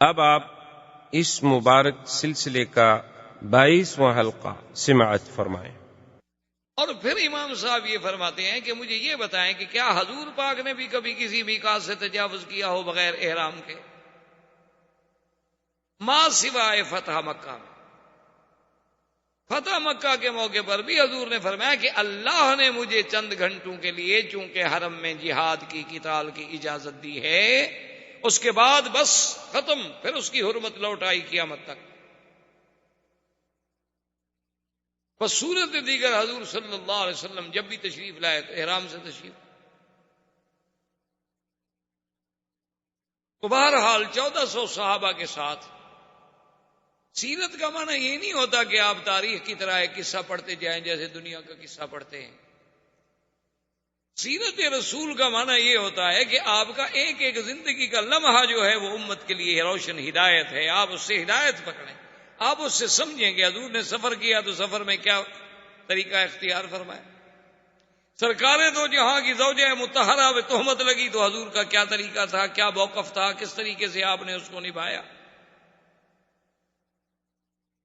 اب آپ اس مبارک سلسلے کا 22واں حلقہ سماعت فرمائیں۔ اور پھر امام صاحب یہ فرماتے ہیں کہ مجھے یہ بتائیں کہ کیا حضور پاک نے بھی کبھی کسی میقات سے تجاوز کیا ہو بغیر احرام کے؟ ما سوائے فتح مکہ میں۔ فتح مکہ کے موقع پر بھی حضور نے فرمایا کہ اللہ نے مجھے چند گھنٹوں کے لیے چونکہ حرم میں جہاد کی قتال کی اجازت دی ہے، اس کے بعد بس ختم، پھر اس کی حرمت لوٹ آئی قیامت تک۔ بس صورت دیگر حضور صلی اللہ علیہ وسلم جب بھی تشریف لائے تو احرام سے تشریف۔ تو بہرحال 1400 صحابہ کے ساتھ سیرت کا معنی یہ نہیں ہوتا کہ آپ تاریخ کی طرح ایک قصہ پڑھتے جائیں جیسے دنیا کا قصہ پڑھتے ہیں۔ سیرت رسول کا معنی یہ ہوتا ہے کہ آپ کا ایک ایک زندگی کا لمحہ جو ہے وہ امت کے لیے روشن ہدایت ہے، آپ اس سے ہدایت پکڑیں، آپ اس سے سمجھیں کہ حضور نے سفر کیا تو سفر میں کیا طریقہ اختیار فرمایا، سرکار دو جہاں کی زوجہ مطہرہ میں تہمت لگی تو حضور کا کیا طریقہ تھا، کیا موقف تھا، کس طریقے سے آپ نے اس کو نبھایا،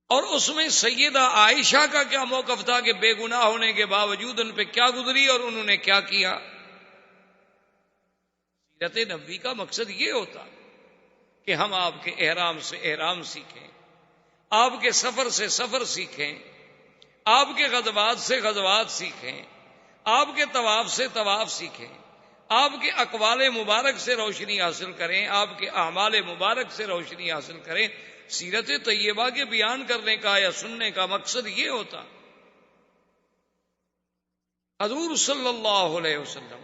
اور اس میں سیدہ عائشہ کا کیا موقف تھا کہ بے گناہ ہونے کے باوجود ان پہ کیا گزری اور انہوں نے کیا کیا۔ سیرت نبوی کا مقصد یہ ہوتا کہ ہم آپ کے احرام سے احرام سیکھیں، آپ کے سفر سے سفر سیکھیں، آپ کے غزوات سے غزوات سیکھیں، آپ کے طواف سے طواف سیکھیں، آپ کے اقوال مبارک سے روشنی حاصل کریں، آپ کے اعمال مبارک سے روشنی حاصل کریں۔ سیرت طیبہ کے بیان کرنے کا یا سننے کا مقصد یہ ہوتا۔ حضور صلی اللہ علیہ وسلم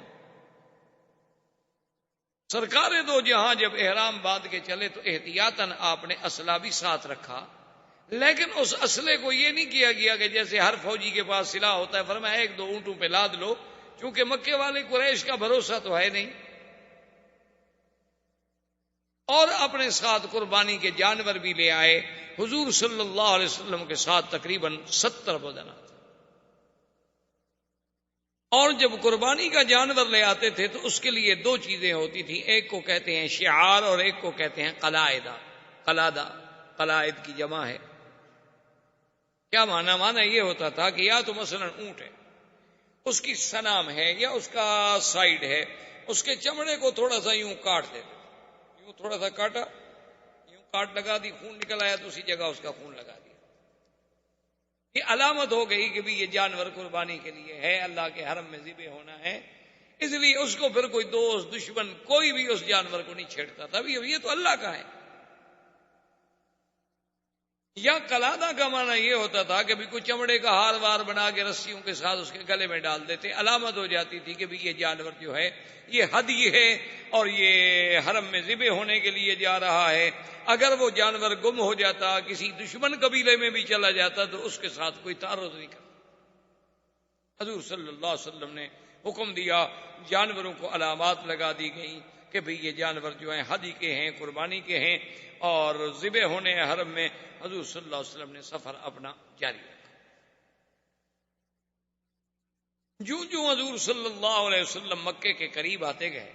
سرکار دو جہاں جب احرام باندھ کے چلے تو احتیاطاً آپ نے اسلحہ بھی ساتھ رکھا، لیکن اس اسلحے کو یہ نہیں کیا گیا کہ جیسے ہر فوجی کے پاس سلاح ہوتا ہے، فرمایا ایک دو اونٹوں پہ لاد لو، چونکہ مکے والے قریش کا بھروسہ تو ہے نہیں، اور اپنے ساتھ قربانی کے جانور بھی لے آئے۔ حضور صلی اللہ علیہ وسلم کے ساتھ تقریباً 70 بدن تھے، اور جب قربانی کا جانور لے آتے تھے تو اس کے لیے دو چیزیں ہوتی تھیں، ایک کو کہتے ہیں شعار اور ایک کو کہتے ہیں قلائدہ۔ قلائد کی جمع ہے۔ کیا معنی یہ ہوتا تھا کہ یا تو مثلا اونٹ ہے، اس کی سنام ہے یا اس کا سائیڈ ہے، اس کے چمڑے کو تھوڑا سا یوں کاٹ دیتے، یوں تھوڑا سا کاٹا، یوں کاٹ لگا دی، خون نکل آیا تو اسی جگہ اس کا خون لگا دیا، یہ علامت ہو گئی کہ بھی یہ جانور قربانی کے لیے ہے، اللہ کے حرم میں ذبح ہونا ہے، اس لیے اس کو پھر کوئی دوست دشمن کوئی بھی اس جانور کو نہیں چھیڑتا تھا، یہ تو اللہ کا ہے۔ یا قلادہ کا معنی یہ ہوتا تھا کہ بھی کوئی چمڑے کا ہار وار بنا کے رسیوں کے ساتھ اس کے گلے میں ڈال دیتے، علامت ہو جاتی تھی کہ بھی یہ جانور جو ہے یہ ہدی ہے اور یہ حرم میں ذبح ہونے کے لیے جا رہا ہے۔ اگر وہ جانور گم ہو جاتا، کسی دشمن قبیلے میں بھی چلا جاتا تو اس کے ساتھ کوئی تعارض نہیں کرتا۔ حضور صلی اللہ علیہ وسلم نے حکم دیا، جانوروں کو علامات لگا دی گئی کہ بھئی یہ جانور جو ہیں ہدی کے ہیں، قربانی کے ہیں، اور ذبح ہونے حرم میں۔ حضور صلی اللہ علیہ وسلم نے سفر اپنا جاری رکھا۔ جو حضور صلی اللہ علیہ وسلم مکے کے قریب آتے گئے،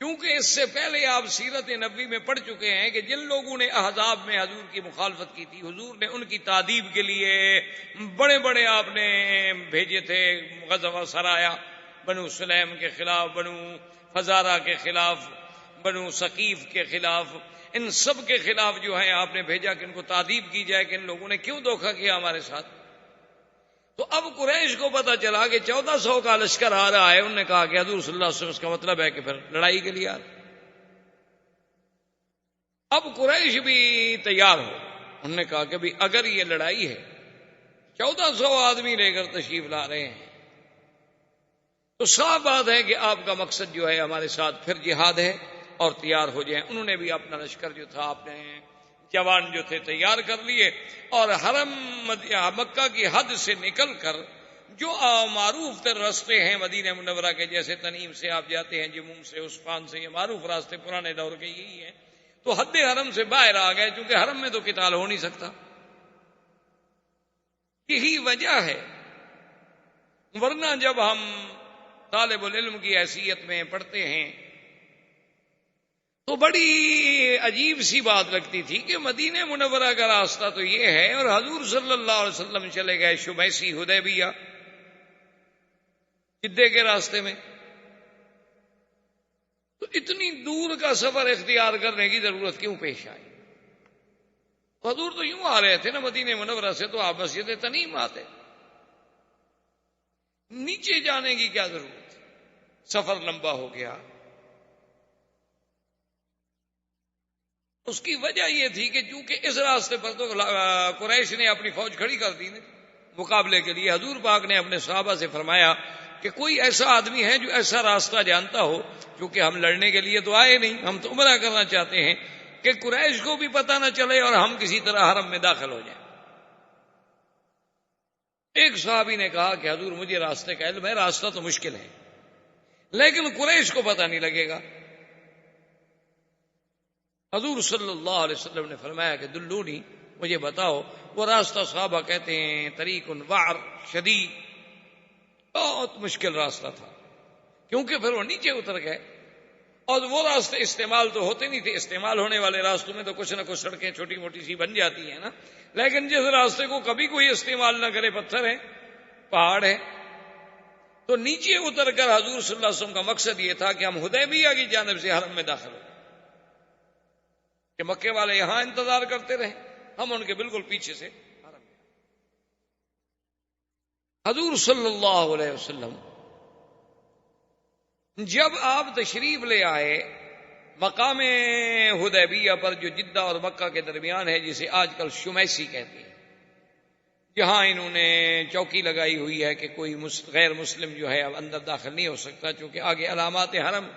کیونکہ اس سے پہلے آپ سیرت نبوی میں پڑھ چکے ہیں کہ جن لوگوں نے احزاب میں حضور کی مخالفت کی تھی، حضور نے ان کی تادیب کے لیے بڑے بڑے آپ نے بھیجے تھے غزوہ سرایا، بنو سلیم کے خلاف، بنو فزارہ کے خلاف، بنو ثقیف کے خلاف، ان سب کے خلاف جو ہے آپ نے بھیجا کہ ان کو تادیب کی جائے کہ ان لوگوں نے کیوں دھوکہ کیا ہمارے ساتھ۔ تو اب قریش کو پتا چلا کہ 1400 کا لشکر آ رہا ہے، انہوں نے کہا کہ حضور صلی اللہ علیہ وسلم اس کا مطلب ہے کہ پھر لڑائی کے لیے آ رہے۔ اب قریش بھی تیار ہو، انہوں نے کہا کہ بھی اگر یہ لڑائی ہے، 1400 آدمی لے کر تشریف لا رہے ہیں، تو صاف بات ہے کہ آپ کا مقصد جو ہے ہمارے ساتھ پھر جہاد ہے، اور تیار ہو جائیں۔ انہوں نے بھی اپنا لشکر جو تھا، اپنے جوان جو تھے تیار کر لیے، اور حرم مکہ کی حد سے نکل کر جو معروف تر راستے ہیں مدینہ منورہ کے، جیسے تنعیم سے آپ جاتے ہیں، جموم سے، عثفان سے، یہ معروف راستے پرانے دور کے یہی ہیں، تو حد حرم سے باہر آ گئے، کیونکہ حرم میں تو قتال ہو نہیں سکتا۔ یہی وجہ ہے، ورنہ جب ہم طالب العلم کی حیثیت میں پڑھتے ہیں تو بڑی عجیب سی بات لگتی تھی کہ مدینہ منورہ کا راستہ تو یہ ہے اور حضور صلی اللہ علیہ وسلم چلے گئے شمیسی حدیبیہ جدے کے راستے میں، تو اتنی دور کا سفر اختیار کرنے کی ضرورت کیوں پیش آئی؟ حضور تو یوں آ رہے تھے نا مدینہ منورہ سے، تو آپ مسجد تنعیم آتے، نیچے جانے کی کیا ضرورت؟ سفر لمبا ہو گیا۔ اس کی وجہ یہ تھی کہ چونکہ اس راستے پر تو قریش نے اپنی فوج کھڑی کر دی مقابلے کے لیے، حضور پاک نے اپنے صحابہ سے فرمایا کہ کوئی ایسا آدمی ہے جو ایسا راستہ جانتا ہو، کیونکہ ہم لڑنے کے لیے تو آئے نہیں، ہم تو عمرہ کرنا چاہتے ہیں، کہ قریش کو بھی پتہ نہ چلے اور ہم کسی طرح حرم میں داخل ہو جائیں۔ ایک صحابی نے کہا کہ حضور مجھے راستے کا علم ہے، راستہ تو مشکل ہے لیکن قریش کو پتہ نہیں لگے گا۔ حضور صلی اللہ علیہ وسلم نے فرمایا کہ دلونی، مجھے بتاؤ وہ راستہ۔ صحابہ کہتے ہیں طریق وعر شدید، بہت مشکل راستہ تھا، کیونکہ پھر وہ نیچے اتر گئے اور وہ راستے استعمال تو ہوتے نہیں تھے، استعمال ہونے والے راستوں میں تو کچھ نہ کچھ سڑکیں چھوٹی موٹی سی بن جاتی ہیں نا، لیکن جس راستے کو کبھی کوئی استعمال نہ کرے، پتھر ہے، پہاڑ ہے، تو نیچے اتر کر حضور صلی اللہ علیہ وسلم کا مقصد یہ تھا کہ ہم حدیبیہ کی جانب سے حرم میں داخل ہو، کہ مکے والے یہاں انتظار کرتے رہے، ہم ان کے بالکل پیچھے سے حرم میں۔ حضور صلی اللہ علیہ وسلم جب آپ تشریف لے آئے مقام حدیبیہ پر، جو جدہ اور مکہ کے درمیان ہے، جسے آج کل شمیسی کہتے ہیں، جہاں انہوں نے چوکی لگائی ہوئی ہے کہ کوئی غیر مسلم جو ہے اب اندر داخل نہیں ہو سکتا، چونکہ آگے علامات حرم،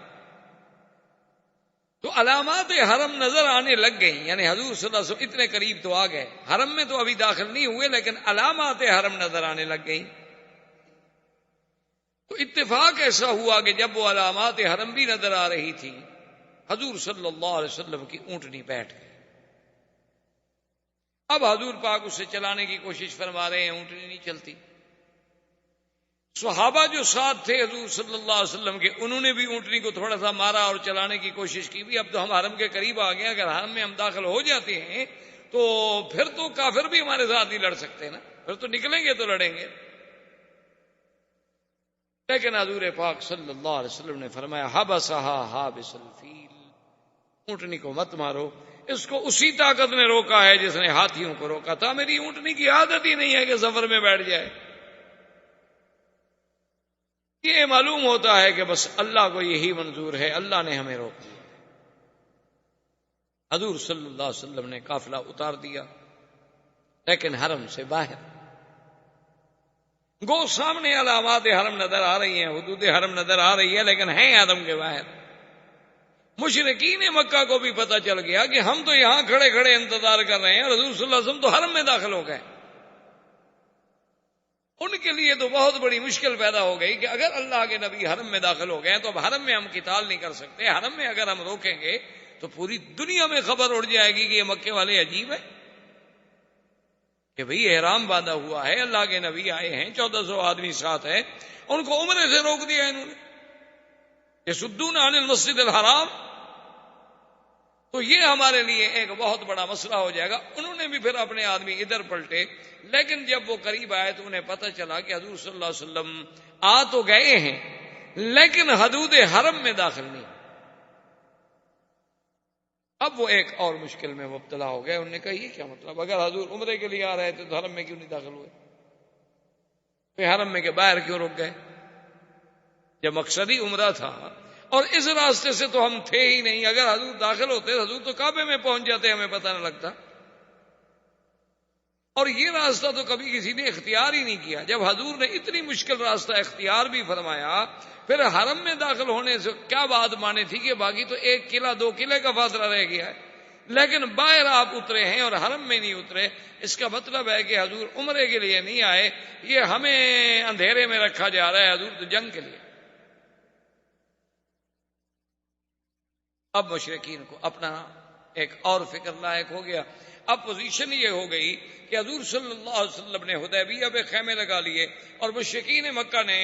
تو علامات حرم نظر آنے لگ گئی، یعنی حضور صلی اللہ علیہ وسلم اتنے قریب تو آ گئے، حرم میں تو ابھی داخل نہیں ہوئے لیکن علامات حرم نظر آنے لگ گئی۔ تو اتفاق ایسا ہوا کہ جب وہ علامات حرم بھی نظر آ رہی تھی، حضور صلی اللہ علیہ وسلم کی اونٹنی بیٹھ گئی۔ اب حضور پاک اسے چلانے کی کوشش فرما رہے ہیں، اونٹنی نہیں چلتی۔ صحابہ جو ساتھ تھے حضور صلی اللہ علیہ وسلم کے، انہوں نے بھی اونٹنی کو تھوڑا سا مارا اور چلانے کی کوشش کی بھی، اب تو ہم حرم کے قریب آ گئے، اگر حرم میں ہم داخل ہو جاتے ہیں تو پھر تو کافر بھی ہمارے ساتھ نہیں لڑ سکتے نا، پھر تو نکلیں گے تو لڑیں گے۔ لیکن حضور پاک صلی اللہ علیہ وسلم نے فرمایا حبسہا حابس الفیل، اونٹنی کو مت مارو، اس کو اسی طاقت نے روکا ہے جس نے ہاتھیوں کو روکا تھا، میری اونٹنی کی عادت ہی نہیں ہے کہ سفر میں بیٹھ جائے۔ یہ معلوم ہوتا ہے کہ بس اللہ کو یہی منظور ہے، اللہ نے ہمیں روک دیا۔ حضور صلی اللہ علیہ وسلم نے قافلہ اتار دیا، لیکن حرم سے باہر، گو سامنے علامات حرم نظر آ رہی ہیں، حدود حرم نظر آ رہی ہے، لیکن ہیں حرم کے باہر۔ مشرکین مکہ کو بھی پتہ چل گیا کہ ہم تو یہاں کھڑے کھڑے انتظار کر رہے ہیں، حضور صلی اللہ علیہ وسلم تو حرم میں داخل ہو گئے۔ ان کے لیے تو بہت بڑی مشکل پیدا ہو گئی کہ اگر اللہ کے نبی حرم میں داخل ہو گئے تو اب حرم میں ہم قتال نہیں کر سکتے، حرم میں اگر ہم روکیں گے تو پوری دنیا میں خبر اڑ جائے گی کہ یہ مکے والے عجیب ہیں، کہ بھئی احرام باندھا ہوا ہے، اللہ کے نبی آئے ہیں، 1400 آدمی ساتھ ہے، ان کو عمرے سے روک دیا انہوں نے، یصدون عن المسجد الحرام، تو یہ ہمارے لیے ایک بہت بڑا مسئلہ ہو جائے گا۔ انہوں نے بھی پھر اپنے آدمی ادھر پلٹے، لیکن جب وہ قریب آئے تو انہیں پتہ چلا کہ حضور صلی اللہ علیہ وسلم آ تو گئے ہیں لیکن حدود حرم میں داخل نہیں۔ اب وہ ایک اور مشکل میں مبتلا ہو گئے، انہوں نے کہا یہ کیا مطلب، اگر حضور عمرے کے لیے آ رہے تھے تو حرم میں کیوں نہیں داخل ہوئے، پھر حرم میں کے باہر کیوں رک گئے جب مقصد ہی عمرہ تھا، اور اس راستے سے تو ہم تھے ہی نہیں، اگر حضور داخل ہوتے حضور تو کعبے میں پہنچ جاتے، ہمیں پتہ نہ لگتا، اور یہ راستہ تو کبھی کسی نے اختیار ہی نہیں کیا۔ جب حضور نے اتنی مشکل راستہ اختیار بھی فرمایا، پھر حرم میں داخل ہونے سے کیا بات مانے تھی کہ باقی تو 1 قلعہ 2 قلعے کا فاصلہ رہ گیا ہے، لیکن باہر آپ اترے ہیں اور حرم میں نہیں اترے، اس کا مطلب ہے کہ حضور عمرے کے لیے نہیں آئے، یہ ہمیں اندھیرے میں رکھا جا رہا ہے، حضور تو جنگ کے لیے۔ اب مشرکین کو اپنا ایک اور فکر لاحق ہو گیا، اب پوزیشن یہ ہو گئی کہ حضور صلی اللہ علیہ وسلم نے حدیبیہ پہ خیمے لگا لیے اور مشرکین مکہ نے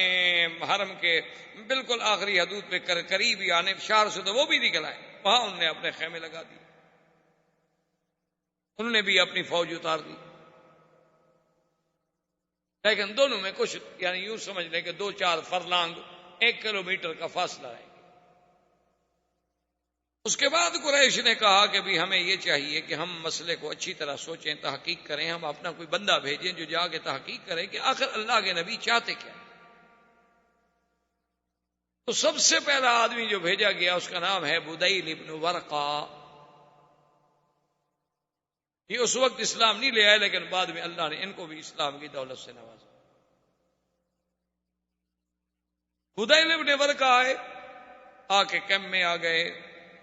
حرم کے بالکل آخری حدود پہ قریب ہی آنے شہر سے تو وہ بھی نکل آئے، وہاں انہوں نے اپنے خیمے لگا دیے۔ انہوں نے بھی اپنی فوج اتار دی، لیکن دونوں میں کچھ یعنی یوں سمجھ لیں کہ 2-4 فرلانگ 1 کلومیٹر کا فاصلہ ہے۔ اس کے بعد قریش نے کہا کہ بھی ہمیں یہ چاہیے کہ ہم مسئلے کو اچھی طرح سوچیں، تحقیق کریں، ہم اپنا کوئی بندہ بھیجیں جو جا کے تحقیق کرے کہ آخر اللہ کے نبی چاہتے کیا۔ تو سب سے پہلا آدمی جو بھیجا گیا اس کا نام ہے بدیل ابن ورقہ۔ یہ اس وقت اسلام نہیں لے آئے، لیکن بعد میں اللہ نے ان کو بھی اسلام کی دولت سے نوازا۔ بدیل ابن ورقہ آئے، آ کے کیمپ میں آ گئے،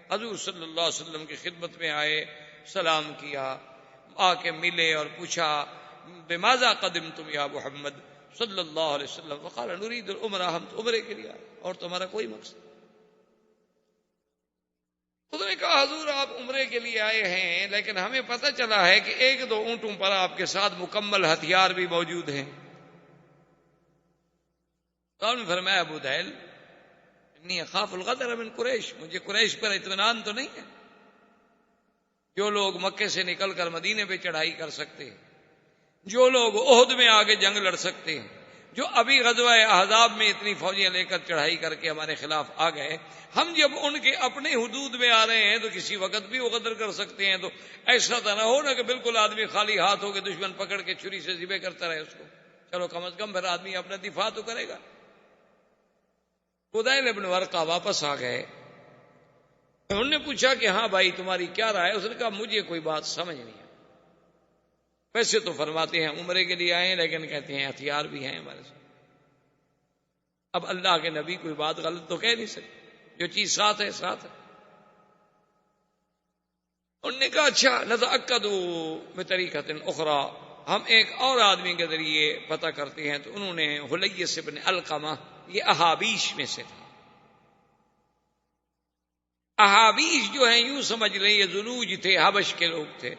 حضور صلی اللہ علیہ وسلم کی خدمت میں آئے، سلام کیا، آ کے ملے اور پوچھا بماذا قدمتم یا محمد صلی اللہ علیہ وسلم، فقال نريد العمرہ، ہم تو عمرے کے لیے آئے اور تمہارا کوئی مقصد۔ انہوں نے کہا حضور آپ عمرے کے لیے آئے ہیں، لیکن ہمیں پتہ چلا ہے کہ 1-2 اونٹوں پر آپ کے ساتھ مکمل ہتھیار بھی موجود ہیں۔ تو آپ نے فرمایا ابو دہل انی اخاف الغدر من قریش، مجھے قریش پر اطمینان تو نہیں ہے، جو لوگ مکے سے نکل کر مدینے پہ چڑھائی کر سکتے ہیں، جو لوگ احد میں آگے جنگ لڑ سکتے ہیں، جو ابھی غزوہ احزاب میں اتنی فوجیں لے کر چڑھائی کر کے ہمارے خلاف آ گئے، ہم جب ان کے اپنے حدود میں آ رہے ہیں تو کسی وقت بھی وہ غدر کر سکتے ہیں۔ تو ایسا تو نہ ہو نا کہ بالکل آدمی خالی ہاتھ ہو کے دشمن پکڑ کے چھری سے ذبح کرتا رہے اس کو، چلو کم از کم پھر آدمی اپنا دفاع تو کرے گا۔ بدیل ابن ورقہ واپس آ گئے، انہوں نے پوچھا کہ ہاں بھائی تمہاری کیا رائے؟ اس نے کہا مجھے کوئی بات سمجھ نہیں ہے، ویسے تو فرماتے ہیں عمرے کے لیے آئے ہیں، لیکن کہتے ہیں ہتھیار بھی ہیں ہمارے ساتھ۔ اب اللہ کے نبی کوئی بات غلط تو کہہ نہیں سکتے، جو چیز ساتھ ہے ساتھ ہے۔ انہوں نے کہا اچھا نتأکد بطریقۃ اخری، ہم ایک اور آدمی کے ذریعے پتہ کرتے ہیں۔ تو انہوں نے حلیس بن علقمہ، یہ احابیش میں سے تھا۔ احابیش جو ہیں یوں سمجھ لیں یہ زنوج تھے، حبش کے لوگ تھے،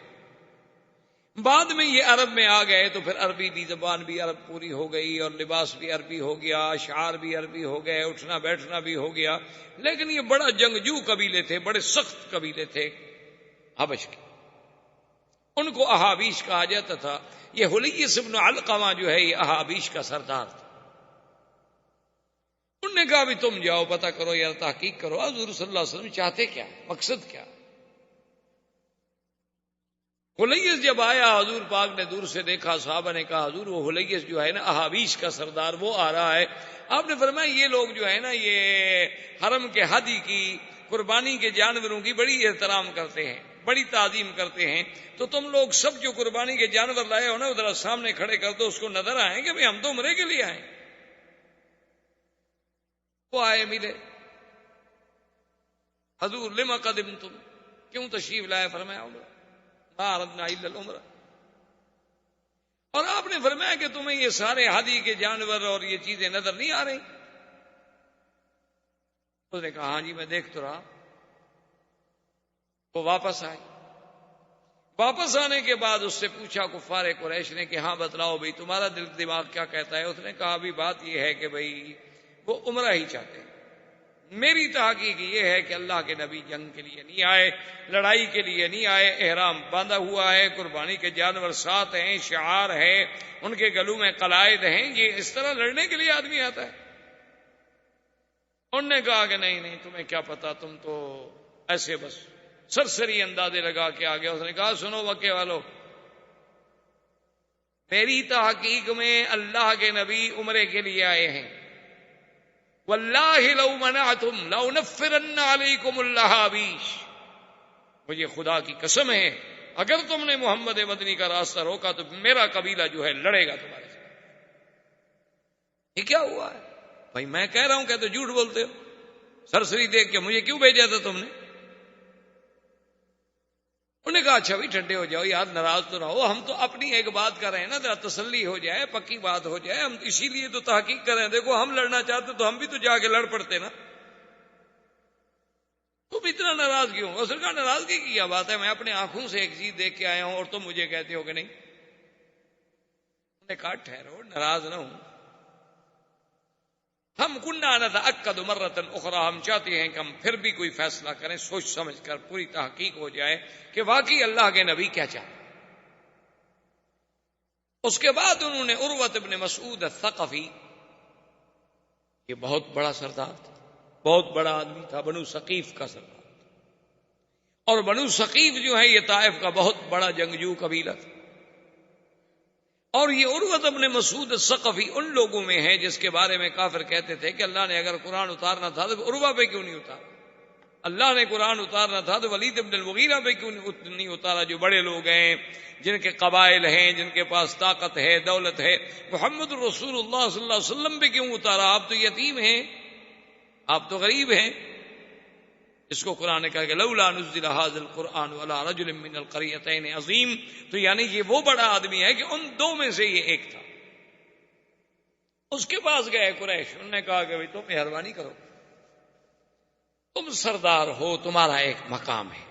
بعد میں یہ عرب میں آ گئے تو پھر عربی بھی زبان بھی عرب پوری ہو گئی اور لباس بھی عربی ہو گیا، اشعار بھی عربی ہو گئے، اٹھنا بیٹھنا بھی ہو گیا، لیکن یہ بڑا جنگجو قبیلے تھے، بڑے سخت قبیلے تھے حبش کے، ان کو احابیش کہا جاتا تھا۔ یہ حلیس بن علقمہ جو ہے یہ احابیش کا سردار تھا۔ انہوں نے کہا بھی تم جاؤ پتہ کرو یا تحقیق کرو حضور صلی اللہ علیہ وسلم چاہتے کیا، مقصد کیا۔ حلیس جب آیا حضور پاک نے دور سے دیکھا، صحابہ نے کہا حضور وہ حلیس جو ہے نا احابیش کا سردار وہ آ رہا ہے۔ آپ نے فرمایا یہ لوگ جو ہے نا یہ حرم کے ہدی کی، قربانی کے جانوروں کی بڑی احترام کرتے ہیں، بڑی تعظیم کرتے ہیں، تو تم لوگ سب جو قربانی کے جانور لائے ہو نا ادھر سامنے کھڑے کر دو، اس کو نظر آئیں کہ ہم تو عمرے کے لیے آئے۔ وہ آئے ملے، حضور لما قدمتم، کیوں تشریف لائے؟ فرمایا عمرہ، ما اردنا الا العمرہ۔ اور آپ نے فرمایا کہ تمہیں یہ سارے ہدی کے جانور اور یہ چیزیں نظر نہیں آ رہی؟ اس نے کہا ہاں جی میں دیکھ تو رہا۔ وہ واپس آئے، واپس آنے کے بعد اس سے پوچھا کفار قریش نے کہ ہاں بتلاؤ بھائی تمہارا دل دماغ کیا کہتا ہے؟ اس نے کہا بھی بات یہ ہے کہ بھائی وہ عمرہ ہی چاہتے ہیں، میری تحقیق یہ ہے کہ اللہ کے نبی جنگ کے لیے نہیں آئے، لڑائی کے لیے نہیں آئے، احرام باندھا ہوا ہے، قربانی کے جانور ساتھ ہیں، شعار ہے، ان کے گلوں میں قلائد ہیں، یہ اس طرح لڑنے کے لیے آدمی آتا ہے؟ انہوں نے کہا کہ نہیں نہیں تمہیں کیا پتا، تم تو ایسے بس سرسری اندازے لگا کے آ گیا۔ اس نے کہا سنو مکے والو، میری تحقیق میں اللہ کے نبی عمرے کے لیے آئے ہیں، واللہ لو منعتم لأنفرن علیکم الحابیش، مجھے خدا کی قسم ہے اگر تم نے محمد مدنی کا راستہ روکا تو میرا قبیلہ جو ہے لڑے گا تمہارے ساتھ۔ یہ کیا ہوا ہے بھائی؟ میں کہہ رہا ہوں کہ تو جھوٹ بولتے ہو، سرسری دیکھ کے مجھے کیوں بھیجا تھا تم نے؟ انہوں نے کہا اچھا بھی ٹھنڈے ہو جاؤ یار، ناراض تو نہ ہو، ہم تو اپنی ایک بات کر رہے ہیں نا، ذرا تسلی ہو جائے، پکی بات ہو جائے، ہم اسی لیے تو تحقیق کر رہے ہیں۔ دیکھو ہم لڑنا چاہتے تو ہم بھی تو جا کے لڑ پڑتے نا، تم اتنا ناراض کیوں؟ اس نے کہا ناراضگی کی کیا بات ہے، میں اپنے آنکھوں سے ایک چیز دیکھ کے آیا ہوں اور تم مجھے کہتے ہو کہ نہیں۔ انہوں نے کہا ٹھہرو، ناراض نہ ہوں، ہم کننا نتأکد مرۃ اخری، ہم چاہتے ہیں کہ ہم پھر بھی کوئی فیصلہ کریں، سوچ سمجھ کر پوری تحقیق ہو جائے کہ واقعی اللہ کے نبی کیا چاہتے ہیں۔ اس کے بعد انہوں نے عروۃ ابن مسعود الثقفی، یہ بہت بڑا سردار تھا، بہت بڑا آدمی تھا، بنو ثقیف کا سردار تھا، اور بنو ثقیف جو ہے یہ طائف کا بہت بڑا جنگجو قبیلہ تھا، اور یہ عروۃ ابن مسعود الثقفی ان لوگوں میں ہے جس کے بارے میں کافر کہتے تھے کہ اللہ نے اگر قرآن اتارنا تھا تو عروہ پہ کیوں نہیں اتارا، اللہ نے قرآن اتارنا تھا تو ولید ابن المغیرہ پہ کیوں نہیں اتارا، جو بڑے لوگ ہیں، جن کے قبائل ہیں، جن کے پاس طاقت ہے، دولت ہے، محمد الرسول اللہ صلی اللہ علیہ وسلم پہ کیوں اتارا، آپ تو یتیم ہیں، آپ تو غریب ہیں۔ اس کو قرآن نے کہا کہ لولا نزل ھذا القرآن علی رجل من القریتین عظیم، تو یعنی یہ وہ بڑا آدمی ہے کہ ان دو میں سے یہ ایک تھا۔ اس کے پاس گئے قریش، انہوں نے کہا کہ بھائی تم مہربانی کرو، تم سردار ہو، تمہارا ایک مقام ہے،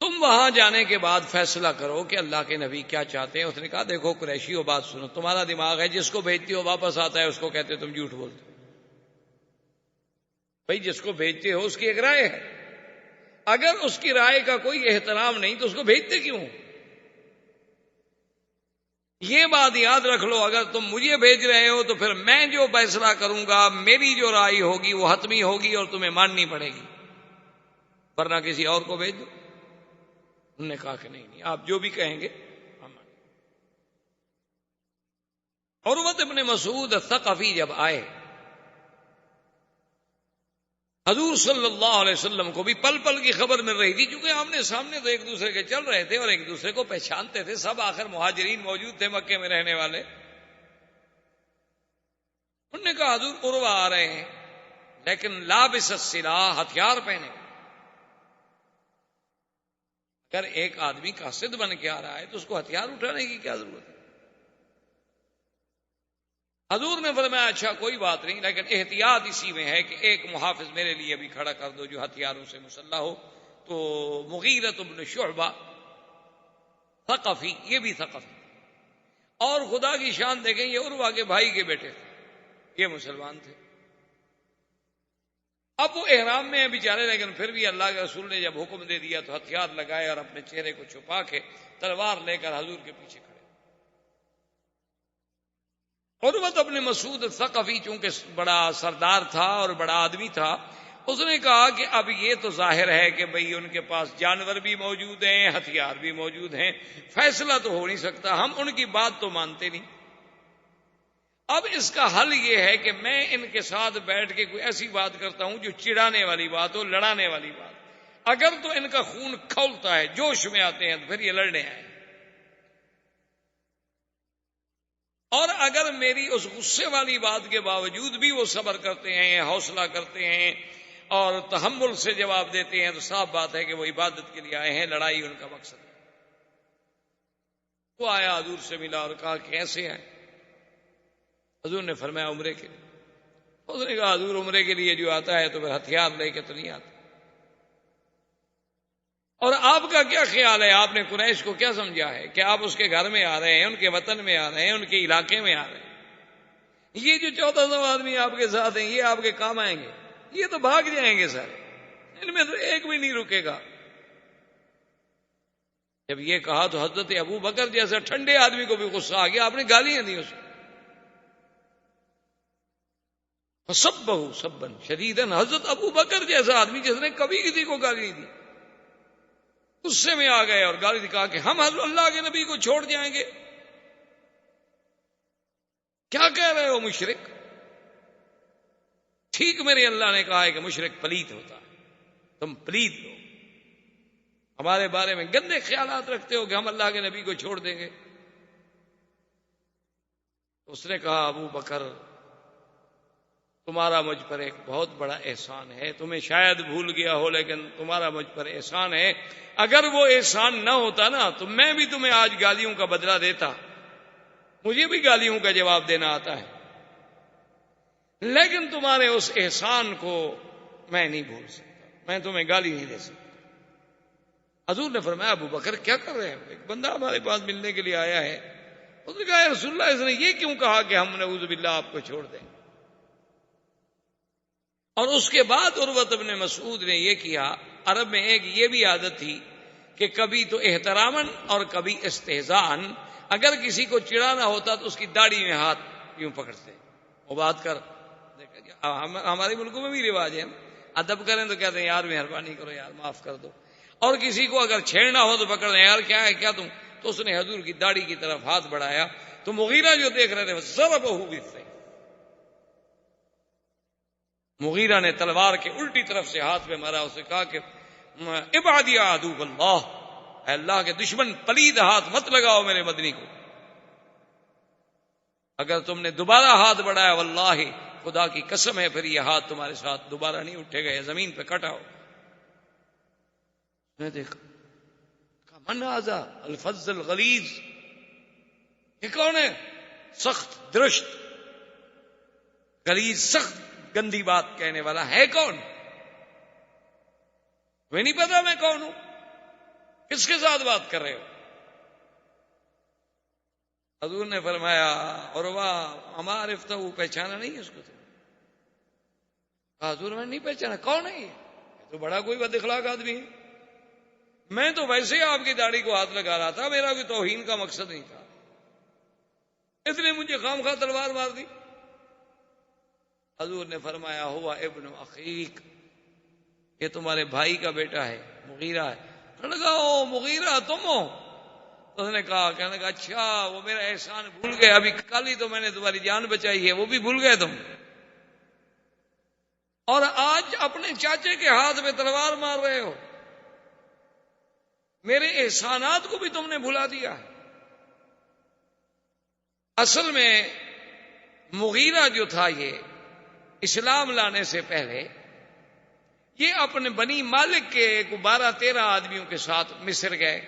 تم وہاں جانے کے بعد فیصلہ کرو کہ اللہ کے نبی کیا چاہتے ہیں۔ اس نے کہا دیکھو قریشیو، بات سنو، تمہارا دماغ ہے، جس کو بھیجتے ہو واپس آتا ہے، اس کو کہتے تم جھوٹ بولتے ہو۔ بھائی جس کو بھیجتے ہو اس کی ایک رائے ہے، اگر اس کی رائے کا کوئی احترام نہیں تو اس کو بھیجتے کیوں؟ یہ بات یاد رکھ لو، اگر تم مجھے بھیج رہے ہو تو پھر میں جو فیصلہ کروں گا، میری جو رائے ہوگی وہ حتمی ہوگی اور تمہیں ماننی پڑے گی، ورنہ کسی اور کو بھیج دو۔ انہوں نے کہا کہ نہیں، آپ جو بھی کہیں گے ہم مانیں گے۔ عروۃ ابن مسعود الثقفی جب آئے، حضور صلی اللہ علیہ وسلم کو بھی پل پل کی خبر مل رہی تھی، کیونکہ آمنے سامنے تو ایک دوسرے کے چل رہے تھے اور ایک دوسرے کو پہچانتے تھے، سب آخر مہاجرین موجود تھے مکے میں رہنے والے۔ انہوں نے کہا حضور عروہ آ رہے ہیں، لیکن لابس السلاح، ہتھیار پہنے۔ اگر ایک آدمی قاصد بن کے آ رہا ہے تو اس کو ہتھیار اٹھانے کی کیا ضرورت ہے؟ حضور نے فرمایا اچھا کوئی بات نہیں، لیکن احتیاط اسی میں ہے کہ ایک محافظ میرے لیے بھی کھڑا کر دو جو ہتھیاروں سے مسلح ہو۔ تو مغیرۃ بن شعبہ ثقفی، یہ بھی ثقفی، اور خدا کی شان دیکھیں یہ عروہ کے بھائی کے بیٹے تھے، یہ مسلمان تھے۔ اب وہ احرام میں ہیں بیچارے، لیکن پھر بھی اللہ کے رسول نے جب حکم دے دیا تو ہتھیار لگائے اور اپنے چہرے کو چھپا کے تلوار لے کر حضور کے پیچھے کھڑے۔ عروۃ ابن مسعود الثقفی چونکہ بڑا سردار تھا اور بڑا آدمی تھا، اس نے کہا کہ اب یہ تو ظاہر ہے کہ بھئی ان کے پاس جانور بھی موجود ہیں، ہتھیار بھی موجود ہیں، فیصلہ تو ہو نہیں سکتا، ہم ان کی بات تو مانتے نہیں۔ اب اس کا حل یہ ہے کہ میں ان کے ساتھ بیٹھ کے کوئی ایسی بات کرتا ہوں جو چڑانے والی بات ہو، لڑانے والی بات۔ اگر تو ان کا خون کھولتا ہے، جوش میں آتے ہیں، تو پھر یہ لڑنے آئے، اور اگر میری اس غصے والی بات کے باوجود بھی وہ صبر کرتے ہیں، حوصلہ کرتے ہیں اور تحمل سے جواب دیتے ہیں، تو صاف بات ہے کہ وہ عبادت کے لیے آئے ہیں، لڑائی ان کا مقصد ہے۔ وہ آیا حضور سے ملا اور کہا کیسے ہیں؟ حضور نے فرمایا عمرے کے لیے۔ اس نے کہا حضور عمرے کے لیے جو آتا ہے تو پھر ہتھیار لے کے تو نہیں آتا، اور آپ کا کیا خیال ہے، آپ نے قریش کو کیا سمجھا ہے کہ آپ اس کے گھر میں آ رہے ہیں، ان کے وطن میں آ رہے ہیں، ان کے علاقے میں آ رہے ہیں، یہ جو 1400 آدمی آپ کے ساتھ ہیں یہ آپ کے کام آئیں گے؟ یہ تو بھاگ جائیں گے سارے، ان میں تو ایک بھی نہیں رکے گا۔ جب یہ کہا تو حضرت ابو بکر جیسا ٹھنڈے آدمی کو بھی غصہ آ گیا، آپ نے گالیاں دی اس کو، فسبہ سبا شدیدا، حضرت ابو بکر جیسا آدمی جس نے کبھی کسی کو گالی نہیں دی، غصے میں آ گئے اور گالی دی، کہا کہ ہم اللہ کے نبی کو چھوڑ جائیں گے؟ کیا کہہ رہے ہو مشرک؟ ٹھیک میرے اللہ نے کہا ہے کہ مشرک پلیت ہوتا ہے، تم پلیت ہو، ہمارے بارے میں گندے خیالات رکھتے ہو کہ ہم اللہ کے نبی کو چھوڑ دیں گے۔ اس نے کہا ابو بکر تمہارا مجھ پر ایک بہت بڑا احسان ہے، تمہیں شاید بھول گیا ہو لیکن تمہارا مجھ پر احسان ہے، اگر وہ احسان نہ ہوتا نا تو میں بھی تمہیں آج گالیوں کا بدلہ دیتا، مجھے بھی گالیوں کا جواب دینا آتا ہے، لیکن تمہارے اس احسان کو میں نہیں بھول سکتا، میں تمہیں گالی نہیں دے سکتا۔ حضور نے فرمایا ابو بکر کیا کر رہے ہیں؟ ایک بندہ ہمارے پاس ملنے کے لیے آیا ہے۔ اس نے کہا یا رسول اللہ، اس نے یہ کیوں کہا کہ ہم نعوذ باللہ آپ کو چھوڑ دیں؟ اور اس کے بعد عروۃ ابن مسعود نے یہ کیا، عرب میں ایک یہ بھی عادت تھی کہ کبھی تو احترامن اور کبھی استہزاءن، اگر کسی کو چڑھانا ہوتا تو اس کی داڑھی میں ہاتھ یوں پکڑتے، وہ بات کر، ہمارے ملکوں میں بھی رواج ہے، ادب کریں تو کہتے ہیں یار مہربانی کرو یار معاف کر دو، اور کسی کو اگر چھیڑنا ہو تو پکڑ دیں، یار کیا ہے کیا تم، تو اس نے حضور کی داڑھی کی طرف ہاتھ بڑھایا تو مغیرہ جو دیکھ رہے تھے ضربہ بالسیف، مغیرہ نے تلوار کے الٹی طرف سے ہاتھ میں مارا، اسے کہا کہ ابعد یا عدو اللہ، اے اللہ کے دشمن پلید ہاتھ مت لگاؤ میرے مدنی کو، اگر تم نے دوبارہ ہاتھ بڑھایا واللہ خدا کی قسم ہے پھر یہ ہاتھ تمہارے ساتھ دوبارہ نہیں اٹھے گا، یہ زمین پہ کٹا ہو۔ میں دیکھا من ھذا الفظ الغلیظ، یہ کون ہے؟ سخت درشت غلیظ سخت گندی بات کہنے والا ہے کون؟ میں نہیں پتا میں کون ہوں، کس کے ساتھ بات کر رہے ہو؟ حضور نے فرمایا عروہ اما عرفتہ، پہچانا نہیں اس کو تم؟ حضور میں نہیں پہچانا، کون ہے یہ تو بڑا کوئی بد اخلاق آدمی ہے، میں تو ویسے ہی آپ کی داڑھی کو ہاتھ لگا رہا تھا، میرا کوئی توہین کا مقصد نہیں تھا، اس نے مجھے خام خواہ تلوار مار دی۔ حضور نے فرمایا ہوا ابن اخیک، یہ تمہارے بھائی کا بیٹا ہے، مغیرہ ہے۔ کہنے لگا او مغیرہ تم ہو؟ اس نے کہا، کہنے لگا اچھا وہ میرا احسان بھول گئے، ابھی کل ہی تو میں نے تمہاری جان بچائی ہے، وہ بھی بھول گئے تم، اور آج اپنے چاچے کے ہاتھ میں تلوار مار رہے ہو، میرے احسانات کو بھی تم نے بھلا دیا ہے۔ اصل میں مغیرہ جو تھا یہ اسلام لانے سے پہلے یہ اپنے بنی مالک کے 12-13 آدمیوں کے ساتھ مصر گئے،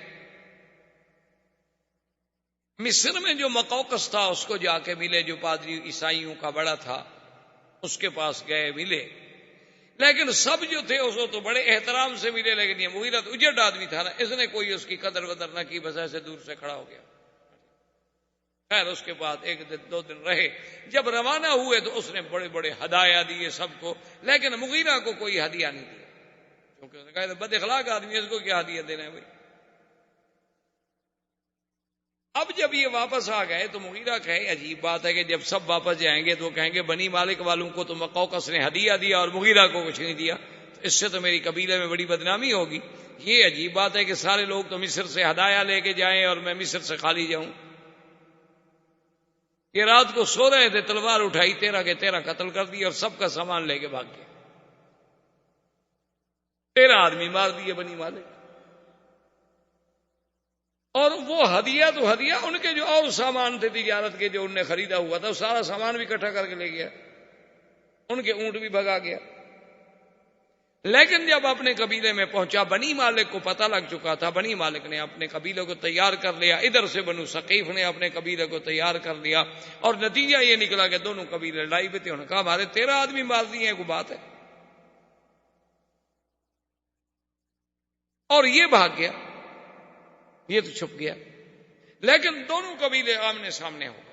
مصر میں جو مقوقس تھا اس کو جا کے ملے، جو پادری عیسائیوں کا بڑا تھا اس کے پاس گئے ملے، لیکن سب جو تھے اس کو تو بڑے احترام سے ملے، لیکن یہ مغیرہ تو اجڑ آدمی تھا نا، اس نے کوئی اس کی قدر ودر نہ کی، بس ایسے دور سے کھڑا ہو گیا۔ خیر اس کے بعد 1-2 دن رہے، جب روانہ ہوئے تو اس نے بڑے بڑے ہدایہ دیے سب کو، لیکن مغیرہ کو کوئی ہدیہ نہیں دیا، کیونکہ اس نے کہا بد اخلاق آدمی ہے، اس کو کیا ہدیہ دینا ہے بھائی۔ اب جب یہ واپس آ گئے تو مغیرہ کہے عجیب بات ہے کہ جب سب واپس جائیں گے تو کہیں گے بنی مالک والوں کو تو مقوقس نے ہدیہ دیا اور مغیرہ کو کچھ نہیں دیا، تو اس سے تو میری قبیلے میں بڑی بدنامی ہوگی، یہ عجیب بات ہے کہ سارے لوگ تو مصر سے ہدایہ لے کے جائیں اور میں مصر سے خالی جاؤں۔ یہ رات کو سو رہے تھے، تلوار اٹھائی، 13 کے 13 قتل کر دی اور سب کا سامان لے کے بھاگ گیا، 13 آدمی مار دیے بنی مالک، اور وہ ہدیہ تو ہدیہ، ان کے جو اور سامان تھے تجارت کے جو انہوں نے خریدا ہوا تھا، سارا سامان بھی اکٹھا کر کے لے گیا، ان کے اونٹ بھی بھگا گیا۔ لیکن جب اپنے قبیلے میں پہنچا، بنی مالک کو پتہ لگ چکا تھا، بنی مالک نے اپنے قبیلے کو تیار کر لیا، ادھر سے بنو ثقیف نے اپنے قبیلے کو تیار کر لیا، اور نتیجہ یہ نکلا کہ دونوں قبیلے لڑائی پہ تھے، انہوں نے کہا ہمارے 13 آدمی مار دیے ہیں، کوئی بات ہے، اور یہ بھاگ گیا، یہ تو چھپ گیا، لیکن دونوں قبیلے آمنے سامنے ہو گئے۔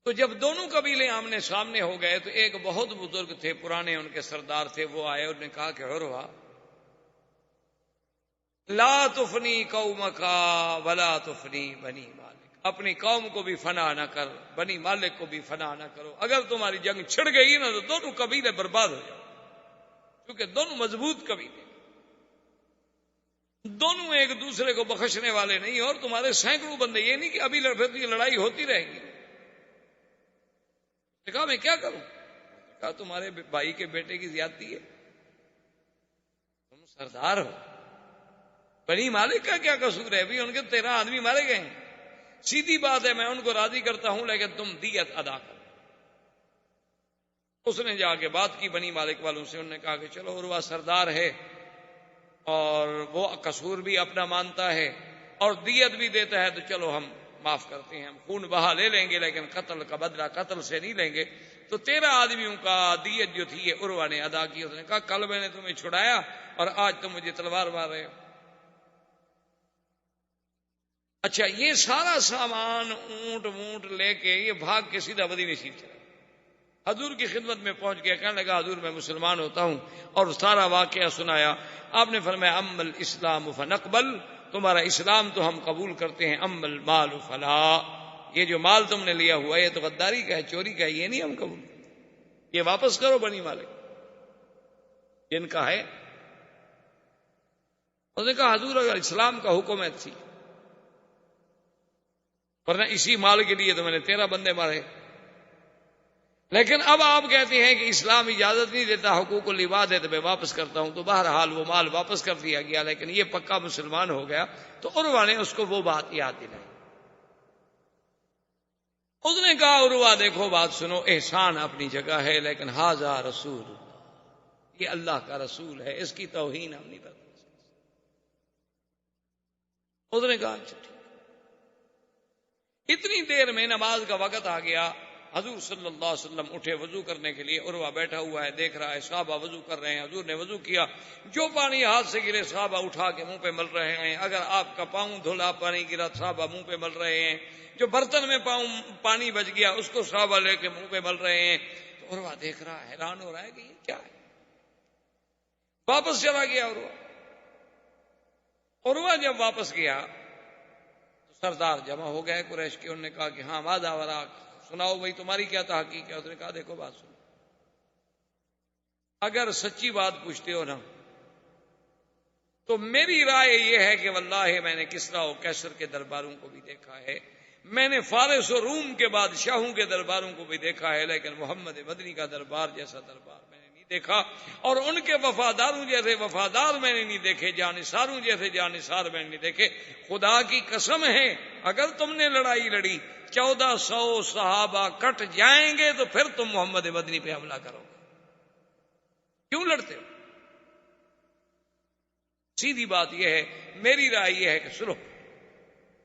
تو جب دونوں قبیلے آمنے سامنے ہو گئے تو ایک بہت بزرگ تھے، پرانے ان کے سردار تھے، وہ آئے، انہوں نے کہا کہ عروہ لا تفنی قومک ولا تفنی بنی مالک، اپنی قوم کو بھی فنا نہ کر، بنی مالک کو بھی فنا نہ کرو، اگر تمہاری جنگ چھڑ گئی نا تو دونوں قبیلے برباد ہو جاؤ، کیونکہ دونوں مضبوط قبیلے، دونوں ایک دوسرے کو بخشنے والے نہیں، اور تمہارے سینکڑوں بندے، یہ نہیں کہ ابھی لڑائی ہوتی رہے گی۔ کہا میں کیا کروں؟ کہا تمہارے بھائی کے بیٹے کی زیادتی ہے، تم سردار ہو، بنی مالک کا کیا قصور ہے؟ ابھی ان کے 13 آدمی مارے گئے ہیں، سیدھی بات ہے میں ان کو راضی کرتا ہوں، لیکن تم دیت ادا کرو۔ اس نے جا کے بات کی بنی مالک والوں سے، انہوں نے کہا کہ چلو عروہ سردار ہے اور وہ قصور بھی اپنا مانتا ہے اور دیت بھی دیتا ہے، تو چلو ہم معاف کرتے ہیں، ہم خون بہا لے لیں گے، لیکن قتل کا بدلہ قتل سے نہیں لیں گے۔ تو 13 آدمیوں کا دیت جو تھی یہ عروہ نے ادا کی۔ اس نے کہا کل میں نے تمہیں چھڑایا اور آج تم مجھے تلوار مار رہے ہو۔ اچھا یہ سارا سامان اونٹ وونٹ لے کے یہ بھاگ کے سیدھا مدینے شریف چلا، حضور کی خدمت میں پہنچ گیا، کہنے لگا حضور میں مسلمان ہوتا ہوں، اور سارا واقعہ سنایا۔ آپ نے فرمایا اما الاسلام فنقبل، تمہارا اسلام تو ہم قبول کرتے ہیں، اما المال فلا، یہ جو مال تم نے لیا ہوا ہے یہ تو غداری کا ہے، چوری کا ہے، یہ نہیں ہم قبول، یہ واپس کرو بنی مالک جن کا ہے۔ اس نے کہا حضور اگر اسلام کا حکم ہے تھی، ورنہ اسی مال کے لیے تو میں نے 13 بندے مارے، لیکن اب آپ کہتے ہیں کہ اسلام اجازت نہیں دیتا، حقوق العباد ہے تو میں واپس کرتا ہوں، تو بہرحال وہ مال واپس کر دیا گیا، لیکن یہ پکا مسلمان ہو گیا۔ تو عروہ نے اس کو وہ بات یاد دلائی۔ اس نے کہا عروہ دیکھو بات سنو، احسان اپنی جگہ ہے، لیکن ھذا رسول اللہ، یہ اللہ کا رسول ہے، اس کی توہین ہم نہیں کرتے۔ اس نے کہا اچھا ٹھیک۔ اتنی دیر میں نماز کا وقت آ گیا، حضور صلی اللہ علیہ وسلم اٹھے وضو کرنے کے لیے، عروہ بیٹھا ہوا ہے دیکھ رہا ہے صحابہ وضو کر رہے ہیں، حضور نے وضو کیا، جو پانی ہاتھ سے گرے صحابہ اٹھا کے منہ پہ مل رہے ہیں، اگر آپ کا پاؤں دھلا پانی گرا صحابہ منہ پہ مل رہے ہیں، جو برتن میں پانی بچ گیا اس کو صحابہ لے کے منہ پہ مل رہے ہیں۔ تو عروہ دیکھ رہا ہے، حیران ہو رہا ہے کہ یہ کیا ہے۔ واپس چلا گیا عروہ۔ عروہ جب واپس گیا تو سردار جمع ہو گئے قریش کے، انہوں نے کہا کہ ہاں ماذا وراک، سناؤ بھائی تمہاری کیا تحقیق ہے۔ اس نے کہا دیکھو بات سنو، اگر سچی بات پوچھتے ہو نا تو میری رائے یہ ہے کہ واللہ میں نے کسریٰ و قیصر کے درباروں کو بھی دیکھا ہے، میں نے فارس و روم کے بادشاہوں کے درباروں کو بھی دیکھا ہے، لیکن محمد مدنی کا دربار جیسا دربار میں نے نہیں دیکھا، اور ان کے وفاداروں جیسے وفادار میں نے نہیں دیکھے، جانثاروں جیسے جانثار میں نے نہیں دیکھے۔ خدا کی قسم ہے اگر تم نے لڑائی لڑی 1400 صحابہ کٹ جائیں گے تو پھر تم محمد مدنی پہ حملہ کرو گے، کیوں لڑتے ہو؟ سیدھی بات یہ ہے، میری رائے یہ ہے کہ سنو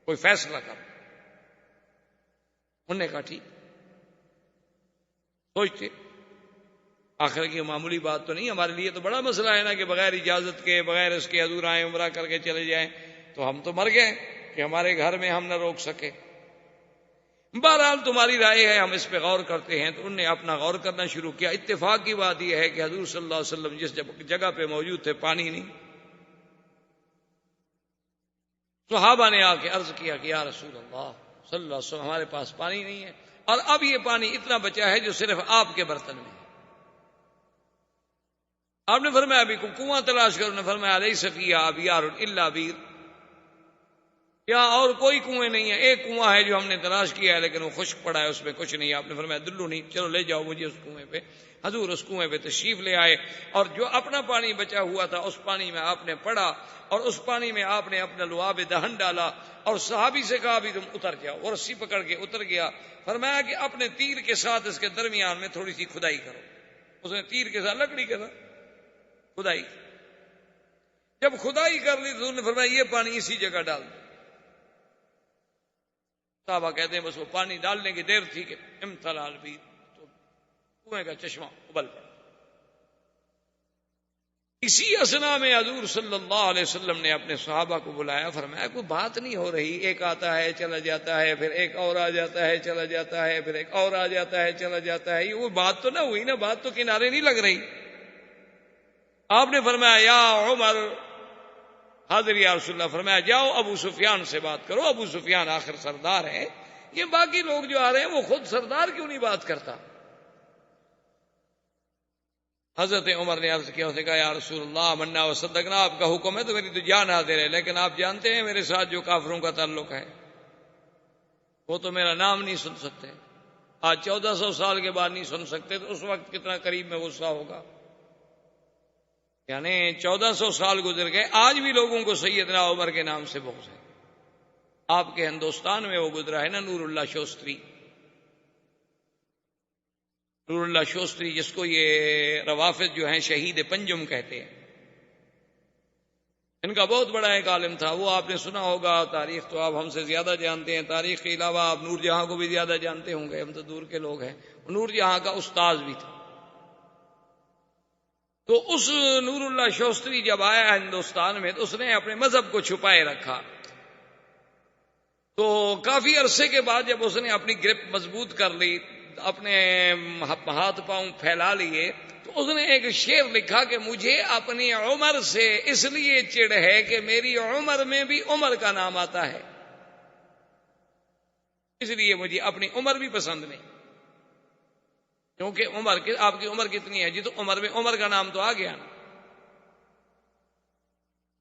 کوئی فیصلہ کرو۔ انہوں نے کہا ٹھیک، سوچتے آخر کی معمولی بات تو نہیں، ہمارے لیے تو بڑا مسئلہ ہے نا کہ بغیر اجازت کے بغیر اس کے حضور آئیں عمرہ کر کے چلے جائیں، تو ہم تو مر گئے کہ ہمارے گھر میں ہم نہ روک سکے۔ بہرحال تمہاری رائے ہے، ہم اس پہ غور کرتے ہیں۔ تو انہوں نے اپنا غور کرنا شروع کیا۔ اتفاق کی بات یہ ہے کہ حضور صلی اللہ علیہ وسلم جس جگہ پہ موجود تھے پانی نہیں۔ صحابہ نے آ کے عرض کیا کہ یا رسول اللہ صلی اللہ علیہ وسلم ہمارے پاس پانی نہیں ہے، اور اب یہ پانی اتنا بچا ہے جو صرف آپ کے برتن میں ہے۔ آپ نے فرمایا ابھی کو کنواں تلاش کرو، نے فرمایا لیس فیہا ابیار الا بیر، یہاں اور کوئی کنویں نہیں ہے، ایک کنواں ہے جو ہم نے تلاش کیا ہے لیکن وہ خشک پڑا ہے، اس میں کچھ نہیں ہے۔ آپ نے فرمایا دلو نہیں، چلو لے جاؤ مجھے اس کنویں پہ۔ حضور اس کنویں پہ تشریف لے آئے، اور جو اپنا پانی بچا ہوا تھا اس پانی میں آپ نے پڑا، اور اس پانی میں آپ نے اپنا لعاب دہن ڈالا، اور صحابی سے کہا بھی تم اتر جاؤ، اور رسی پکڑ کے اتر گیا۔ فرمایا کہ اپنے تیر کے ساتھ اس کے درمیان میں تھوڑی سی کھدائی کرو۔ اس نے تیر کے ساتھ لکڑی کے ساتھ کھدائی، جب کھدائی کر لی تو انہوں نے فرمایا یہ پانی اسی جگہ ڈال دو۔ صحابہ کہتے ہیں بس وہ پانی ڈالنے کی دیر تھی کہ امتلا البیر، تو کنویں کا چشمہ ابل پڑا۔ اسی اسنا میں حضور صلی اللہ علیہ وسلم نے اپنے صحابہ کو بلایا، فرمایا کوئی بات نہیں ہو رہی، ایک آتا ہے چلا جاتا ہے، پھر ایک اور آ جاتا ہے چلا جاتا ہے، پھر ایک اور آ جاتا ہے چلا جاتا ہے، یہ وہ بات تو نہ ہوئی نا، بات تو کنارے نہیں لگ رہی۔ آپ نے فرمایا یا عمر، حاضر یا رسول اللہ، فرمایا جاؤ ابو سفیان سے بات کرو، ابو سفیان آخر سردار ہے، یہ باقی لوگ جو آ رہے ہیں وہ خود سردار کیوں نہیں بات کرتا؟ حضرت عمر نے عرض کیا، اس نے کہا یا رسول اللہ منا و صدقنا، آپ کا حکم ہے تو میری تو جان حاضر ہے، لیکن آپ جانتے ہیں میرے ساتھ جو کافروں کا تعلق ہے وہ تو میرا نام نہیں سن سکتے، آج 1400 سال کے بعد نہیں سن سکتے، تو اس وقت کتنا قریب میں غصہ ہوگا۔ یعنی 1400 سال گزر گئے، آج بھی لوگوں کو سیدنا عمر کے نام سے بغض ہے۔ آپ کے ہندوستان میں وہ گزرا ہے نا نور اللہ شوستری، نور اللہ شوستری جس کو یہ روافض جو ہیں شہید پنجم کہتے ہیں، ان کا بہت بڑا ایک عالم تھا، وہ آپ نے سنا ہوگا، تاریخ تو آپ ہم سے زیادہ جانتے ہیں، تاریخ کے علاوہ آپ نور جہاں کو بھی زیادہ جانتے ہوں گے، ہم تو دور کے لوگ ہیں۔ نور جہاں کا استاذ بھی تھا۔ تو اس نور اللہ شوستری جب آیا ہندوستان میں تو اس نے اپنے مذہب کو چھپائے رکھا، تو کافی عرصے کے بعد جب اس نے اپنی گرپ مضبوط کر لی، اپنے ہاتھ پاؤں پھیلا لیے، تو اس نے ایک شعر لکھا کہ مجھے اپنی عمر سے اس لیے چڑ ہے کہ میری عمر میں بھی عمر کا نام آتا ہے، اس لیے مجھے اپنی عمر بھی پسند نہیں، کیونکہ آپ کی عمر کتنی ہے جی؟ تو عمر میں عمر کا نام تو آ گیا نا،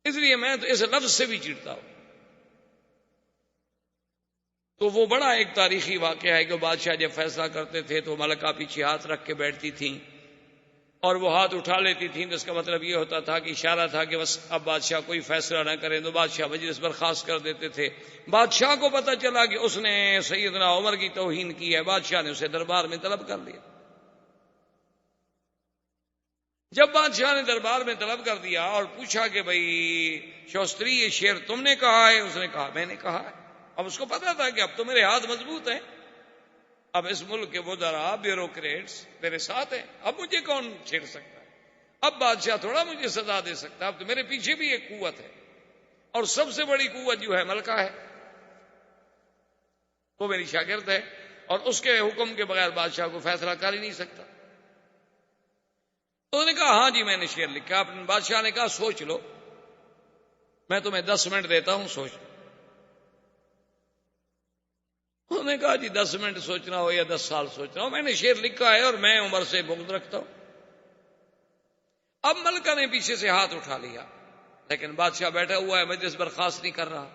اس لیے میں تو اس لفظ سے بھی چڑھتا ہوں۔ تو وہ بڑا ایک تاریخی واقعہ ہے کہ بادشاہ جب فیصلہ کرتے تھے تو ملکہ پیچھے ہاتھ رکھ کے بیٹھتی تھیں اور وہ ہاتھ اٹھا لیتی تھیں، تو اس کا مطلب یہ ہوتا تھا کہ اشارہ تھا کہ بس اب بادشاہ کوئی فیصلہ نہ کریں، تو بادشاہ مجلس برخاست کر دیتے تھے۔ بادشاہ کو پتہ چلا کہ اس نے سیدنا عمر کی توہین کی ہے، بادشاہ نے اسے دربار میں طلب کر لیا۔ جب بادشاہ نے دربار میں طلب کر دیا اور پوچھا کہ بھئی شوستری یہ شعر تم نے کہا ہے؟ اس نے کہا میں نے کہا ہے۔ اب اس کو پتا تھا کہ اب تو میرے ہاتھ مضبوط ہیں، اب اس ملک کے وزراء بیوروکریٹس میرے ساتھ ہیں، اب مجھے کون چھیڑ سکتا ہے؟ اب بادشاہ تھوڑا مجھے سزا دے سکتا ہے، اب تو میرے پیچھے بھی ایک قوت ہے، اور سب سے بڑی قوت جو ہے ملکہ ہے، وہ میری شاگرد ہے، اور اس کے حکم کے بغیر بادشاہ کو فیصلہ کر ہی نہیں سکتا۔ تو انہوں نے کہا ہاں جی میں نے شعر لکھا۔ اپنے بادشاہ نے کہا سوچ لو، میں تمہیں 10 منٹ دیتا ہوں، سوچ لو۔ انہوں نے کہا جی 10 منٹ سوچنا ہو یا 10 سال سوچنا ہو، میں نے شعر لکھا ہے اور میں عمر سے بغض رکھتا ہوں۔ اب ملکہ نے پیچھے سے ہاتھ اٹھا لیا، لیکن بادشاہ بیٹھا ہوا ہے، مجلس برخاست نہیں کر رہا۔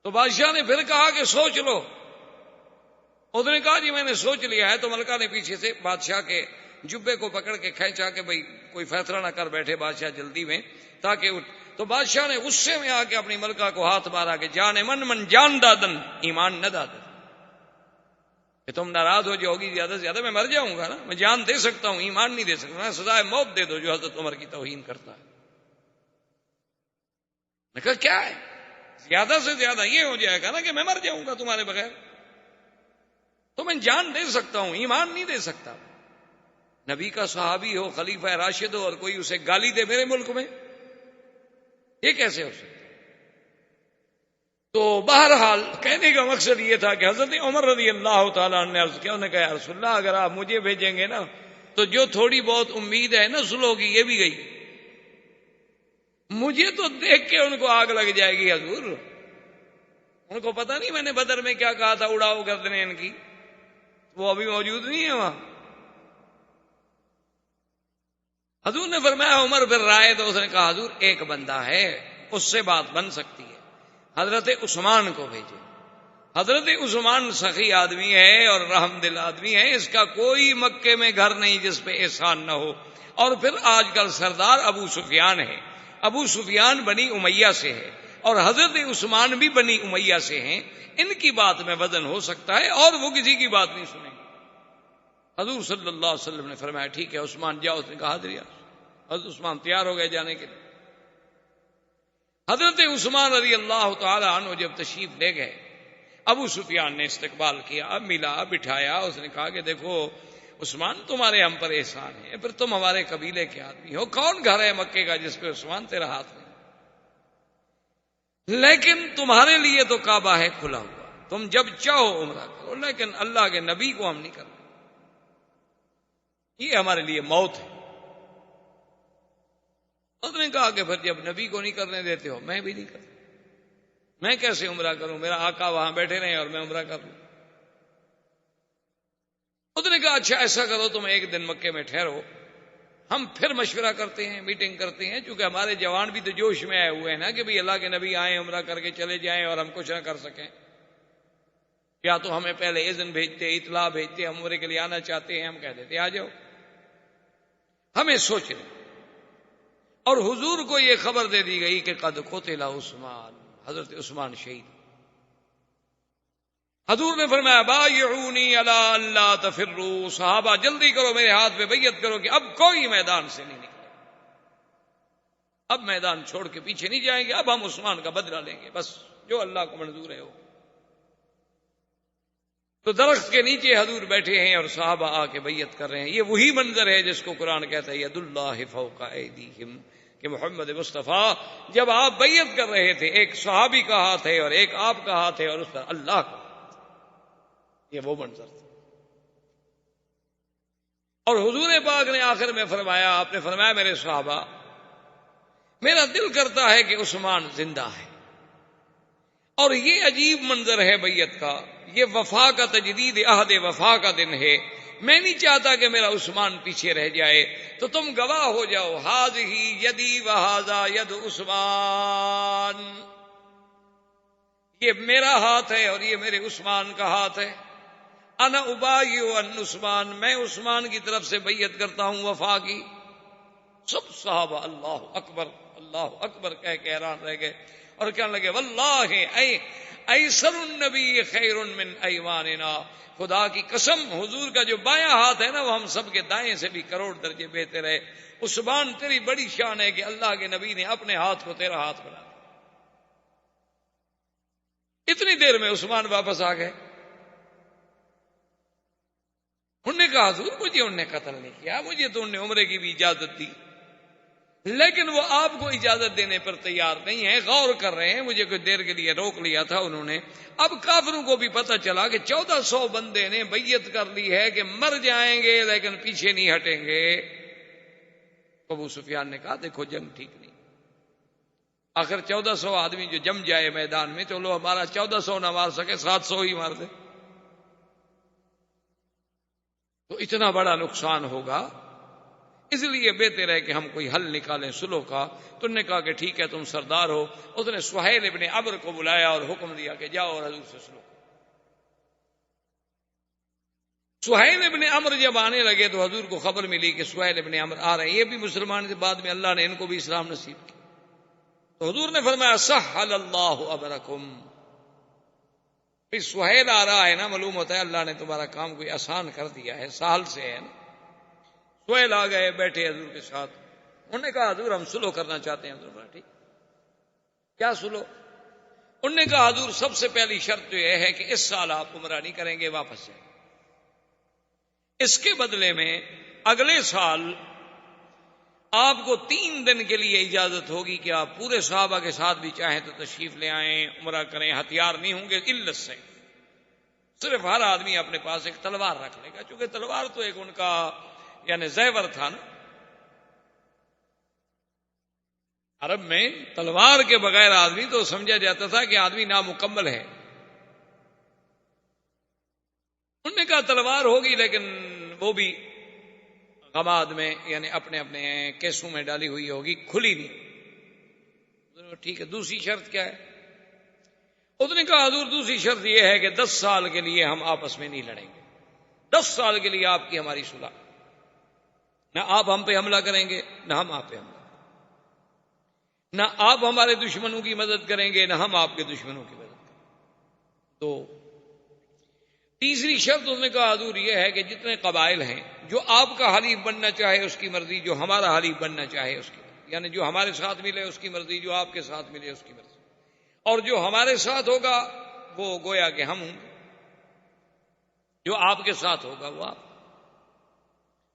تو بادشاہ نے پھر کہا کہ سوچ لو۔ اس نے کہا جی میں نے سوچ لیا ہے۔ تو ملکہ نے پیچھے سے بادشاہ کے جبے کو پکڑ کے کھینچا کہ بھئی کوئی فیصلہ نہ کر بیٹھے بادشاہ جلدی میں، تاکہ تو بادشاہ نے غصے میں آ کے اپنی ملکہ کو ہاتھ مارا کہ جان من جان دادن ایمان نہ دادن، کہ تم ناراض ہو جاؤ گی زیادہ سے زیادہ میں مر جاؤں گا نا، میں جان دے سکتا ہوں ایمان نہیں دے سکتا، میں سزائے موت دے دو جو حضرت عمر کی توہین کرتا ہے۔ میں کہا کیا ہے؟ زیادہ سے زیادہ یہ ہو جائے گا نا کہ میں مر جاؤں گا تمہارے بغیر، تو میں جان دے سکتا ہوں ایمان نہیں دے سکتا۔ نبی کا صحابی ہو، خلیفہ راشد ہو، اور کوئی اسے گالی دے میرے ملک میں، یہ کیسے ہو سکتا؟ تو بہرحال کہنے کا مقصد یہ تھا کہ حضرت عمر رضی اللہ تعالیٰ عنہ نے عرض کیا، انہوں نے کہا یا رسول اللہ اگر آپ مجھے بھیجیں گے نا تو جو تھوڑی بہت امید ہے نا صلح کی یہ بھی گئی، مجھے تو دیکھ کے ان کو آگ لگ جائے گی حضور، ان کو پتہ نہیں میں نے بدر میں کیا کہا تھا، اڑاؤ گردنیں ان کی، وہ ابھی موجود نہیں ہے وہاں۔ حضور نے فرمایا عمر پھر رائے، تو اس نے کہا حضور ایک بندہ ہے اس سے بات بن سکتی ہے، حضرت عثمان کو بھیجے۔ حضرت عثمان سخی آدمی ہے اور رحم دل آدمی ہے، اس کا کوئی مکے میں گھر نہیں جس پہ احسان نہ ہو، اور پھر آج کل سردار ابو سفیان ہے، ابو سفیان بنی امیہ سے ہے اور حضرت عثمان بھی بنی امیہ سے ہیں، ان کی بات میں وزن ہو سکتا ہے اور وہ کسی کی بات نہیں سنیں گے۔ حضور صلی اللہ علیہ وسلم نے فرمایا ٹھیک ہے عثمان جاؤ۔ اس نے کہا حاضر۔ حضرت عثمان تیار ہو گئے جانے کے لیے۔ حضرت عثمان رضی اللہ تعالی عنہ جب تشریف لے گئے، ابو سفیان نے استقبال کیا، ملا، بٹھایا، اس نے کہا کہ دیکھو عثمان تمہارے ہم پر احسان ہے، پھر تم ہمارے قبیلے کے آدمی ہو، کون گھر ہے مکے کا جس پہ عثمان تیرا ہاتھ نہیں، لیکن تمہارے لیے تو کعبہ ہے کھلا ہوا، تم جب چاہو عمرہ کرو، لیکن اللہ کے نبی کو ہم نہیں کرتے، یہ ہمارے لیے موت ہے۔ اس نے کہا کہ پھر جب نبی کو نہیں کرنے دیتے ہو میں بھی نہیں کرتا، میں کیسے عمرہ کروں، میرا آقا وہاں بیٹھے رہے اور میں عمرہ کر لوں۔ اس نے کہا اچھا ایسا کرو تم ایک دن مکے میں ٹھہرو، ہم پھر مشورہ کرتے ہیں، میٹنگ کرتے ہیں، چونکہ ہمارے جوان بھی تو جوش میں آئے ہوئے ہیں نا کہ بھئی اللہ کے نبی آئیں عمرہ کر کے چلے جائیں اور ہم کچھ نہ کر سکیں، یا تو ہمیں پہلے اذن بھیجتے، اطلاع بھیجتے، ہم عمرے کے لیے آنا چاہتے ہیں، ہم کہہ دیتے آ جاؤ، ہمیں سوچنے۔ اور حضور کو یہ خبر دے دی گئی کہ قد قتل عثمان، حضرت عثمان شہید۔ حضور نے فرمایا بایعونی علی اللہ تفروا، صحابہ جلدی کرو میرے ہاتھ پہ بیعت کرو کہ اب کوئی میدان سے نہیں نکلے، اب میدان چھوڑ کے پیچھے نہیں جائیں گے، اب ہم عثمان کا بدلہ لیں گے، بس جو اللہ کو منظور ہے وہ۔ تو درخت کے نیچے حضور بیٹھے ہیں اور صحابہ آ کے بیعت کر رہے ہیں۔ یہ وہی منظر ہے جس کو قرآن کہتا ہے ید اللہ فوق ایدیہم، کہ محمد مصطفیٰ جب آپ بیعت کر رہے تھے ایک صحابی کا ہاتھ ہے اور ایک آپ کا ہاتھ ہے اور اس پر اللہ کا ہاتھ، یہ وہ منظر تھا۔ اور حضور پاک نے آخر میں فرمایا، آپ نے فرمایا میرے صحابہ میرا دل کرتا ہے کہ عثمان زندہ ہے، اور یہ عجیب منظر ہے بیعت کا، یہ وفا کا تجدید عہد وفا کا دن ہے، میں نہیں چاہتا کہ میرا عثمان پیچھے رہ جائے، تو تم گواہ ہو جاؤ، ھذہ یدی وھذا ید عثمان، یہ میرا ہاتھ ہے اور یہ میرے عثمان کا ہاتھ ہے، انا ابایع عن عثمان، میں عثمان کی طرف سے بیعت کرتا ہوں وفا کی۔ سب صحابہ اللہ اکبر کہہ کے حیران رہ گئے اور کہنے لگے واللہ ایسر النبی خیر من ایماننا، خدا کی قسم حضور کا جو بایاں ہاتھ ہے نا وہ ہم سب کے دائیں سے بھی کروڑ درجے بہتر ہے۔ عثمان تیری بڑی شان ہے کہ اللہ کے نبی نے اپنے ہاتھ کو تیرا ہاتھ بنا دیا۔ اتنی دیر میں عثمان واپس آ گئے، انہوں نے کہا حضور مجھے انہوں نے قتل نہیں کیا، مجھے تو انہوں نے عمرے کی بھی اجازت دی، لیکن وہ آپ کو اجازت دینے پر تیار نہیں ہے، غور کر رہے ہیں، مجھے کچھ دیر کے لیے روک لیا تھا انہوں نے۔ اب کافروں کو بھی پتہ چلا کہ 1400 بندے نے بیعت کر لی ہے کہ مر جائیں گے لیکن پیچھے نہیں ہٹیں گے۔ ابو سفیان نے کہا دیکھو جنگ ٹھیک نہیں، آخر 1400 آدمی جو جم جائے میدان میں، چلو ہمارا 1400 نہ مار سکے 700 ہی مار دے، تو اتنا بڑا نقصان ہوگا، اس لیے بہتر ہے کہ ہم کوئی حل نکالیں صلح کا۔ تو نے کہا کہ ٹھیک ہے تم سردار ہو۔ اس نے سہیل ابن عمرو کو بلایا اور حکم دیا کہ جاؤ اور حضور سے صلح کرو۔ سہیل ابن عمرو جب آنے لگے تو حضور کو خبر ملی کہ سہیل ابن عمرو آ رہے ہیں، یہ بھی مسلمان تھے، بعد میں اللہ نے ان کو بھی اسلام نصیب کیا۔ تو حضور نے فرمایا سہل اللہ امرکم، سہیل آ رہا ہے نا، معلوم ہوتا ہے اللہ نے تمہارا کام کوئی آسان کر دیا ہے، سہل سے ہے نا۔ سہیل آ گئے، بیٹھے حضور کے ساتھ، انہوں نے کہا حضور ہم صلح کرنا چاہتے ہیں۔ حضور نے ٹھیک کیا صلح؟ انہوں نے کہا حضور سب سے پہلی شرط تو یہ ہے کہ اس سال آپ عمرہ نہیں کریں گے، واپس جائیں، اس کے بدلے میں اگلے سال آپ کو 3 دن کے لیے اجازت ہوگی کہ آپ پورے صحابہ کے ساتھ بھی چاہیں تو تشریف لے آئیں، عمرہ کریں، ہتھیار نہیں ہوں گے علت سے، صرف ہر آدمی اپنے پاس ایک تلوار رکھ لے گا، چونکہ تلوار تو ایک ان کا یعنی زیور تھا نا، عرب میں تلوار کے بغیر آدمی تو سمجھا جاتا تھا کہ آدمی نامکمل ہے۔ انہوں نے کہا تلوار ہوگی لیکن وہ بھی غماد میں یعنی اپنے اپنے کیسوں میں ڈالی ہوئی ہوگی، کھلی نہیں۔ ٹھیک ہے، دوسری شرط کیا ہے؟ اس نے کہا حضور دوسری شرط یہ ہے کہ 10 سال کے لیے ہم آپس میں نہیں لڑیں گے، 10 سال کے لیے آپ کی ہماری صلح، نہ آپ ہم پہ حملہ کریں گے نہ ہم آپ پہ حملہ، نہ آپ ہمارے دشمنوں کی مدد کریں گے نہ ہم آپ کے دشمنوں کی مدد کریں گے۔ تو تیسری شرط اس نے کہا حضور یہ ہے کہ جتنے قبائل ہیں جو آپ کا حلیف بننا چاہے اس کی مرضی، جو ہمارا حلیف بننا چاہے اس کی مرضی، یعنی جو ہمارے ساتھ ملے اس کی مرضی، جو آپ کے ساتھ ملے اس کی مرضی، اور جو ہمارے ساتھ ہوگا وہ گویا کہ ہم ہوں گے، جو آپ کے ساتھ ہوگا وہ آپ۔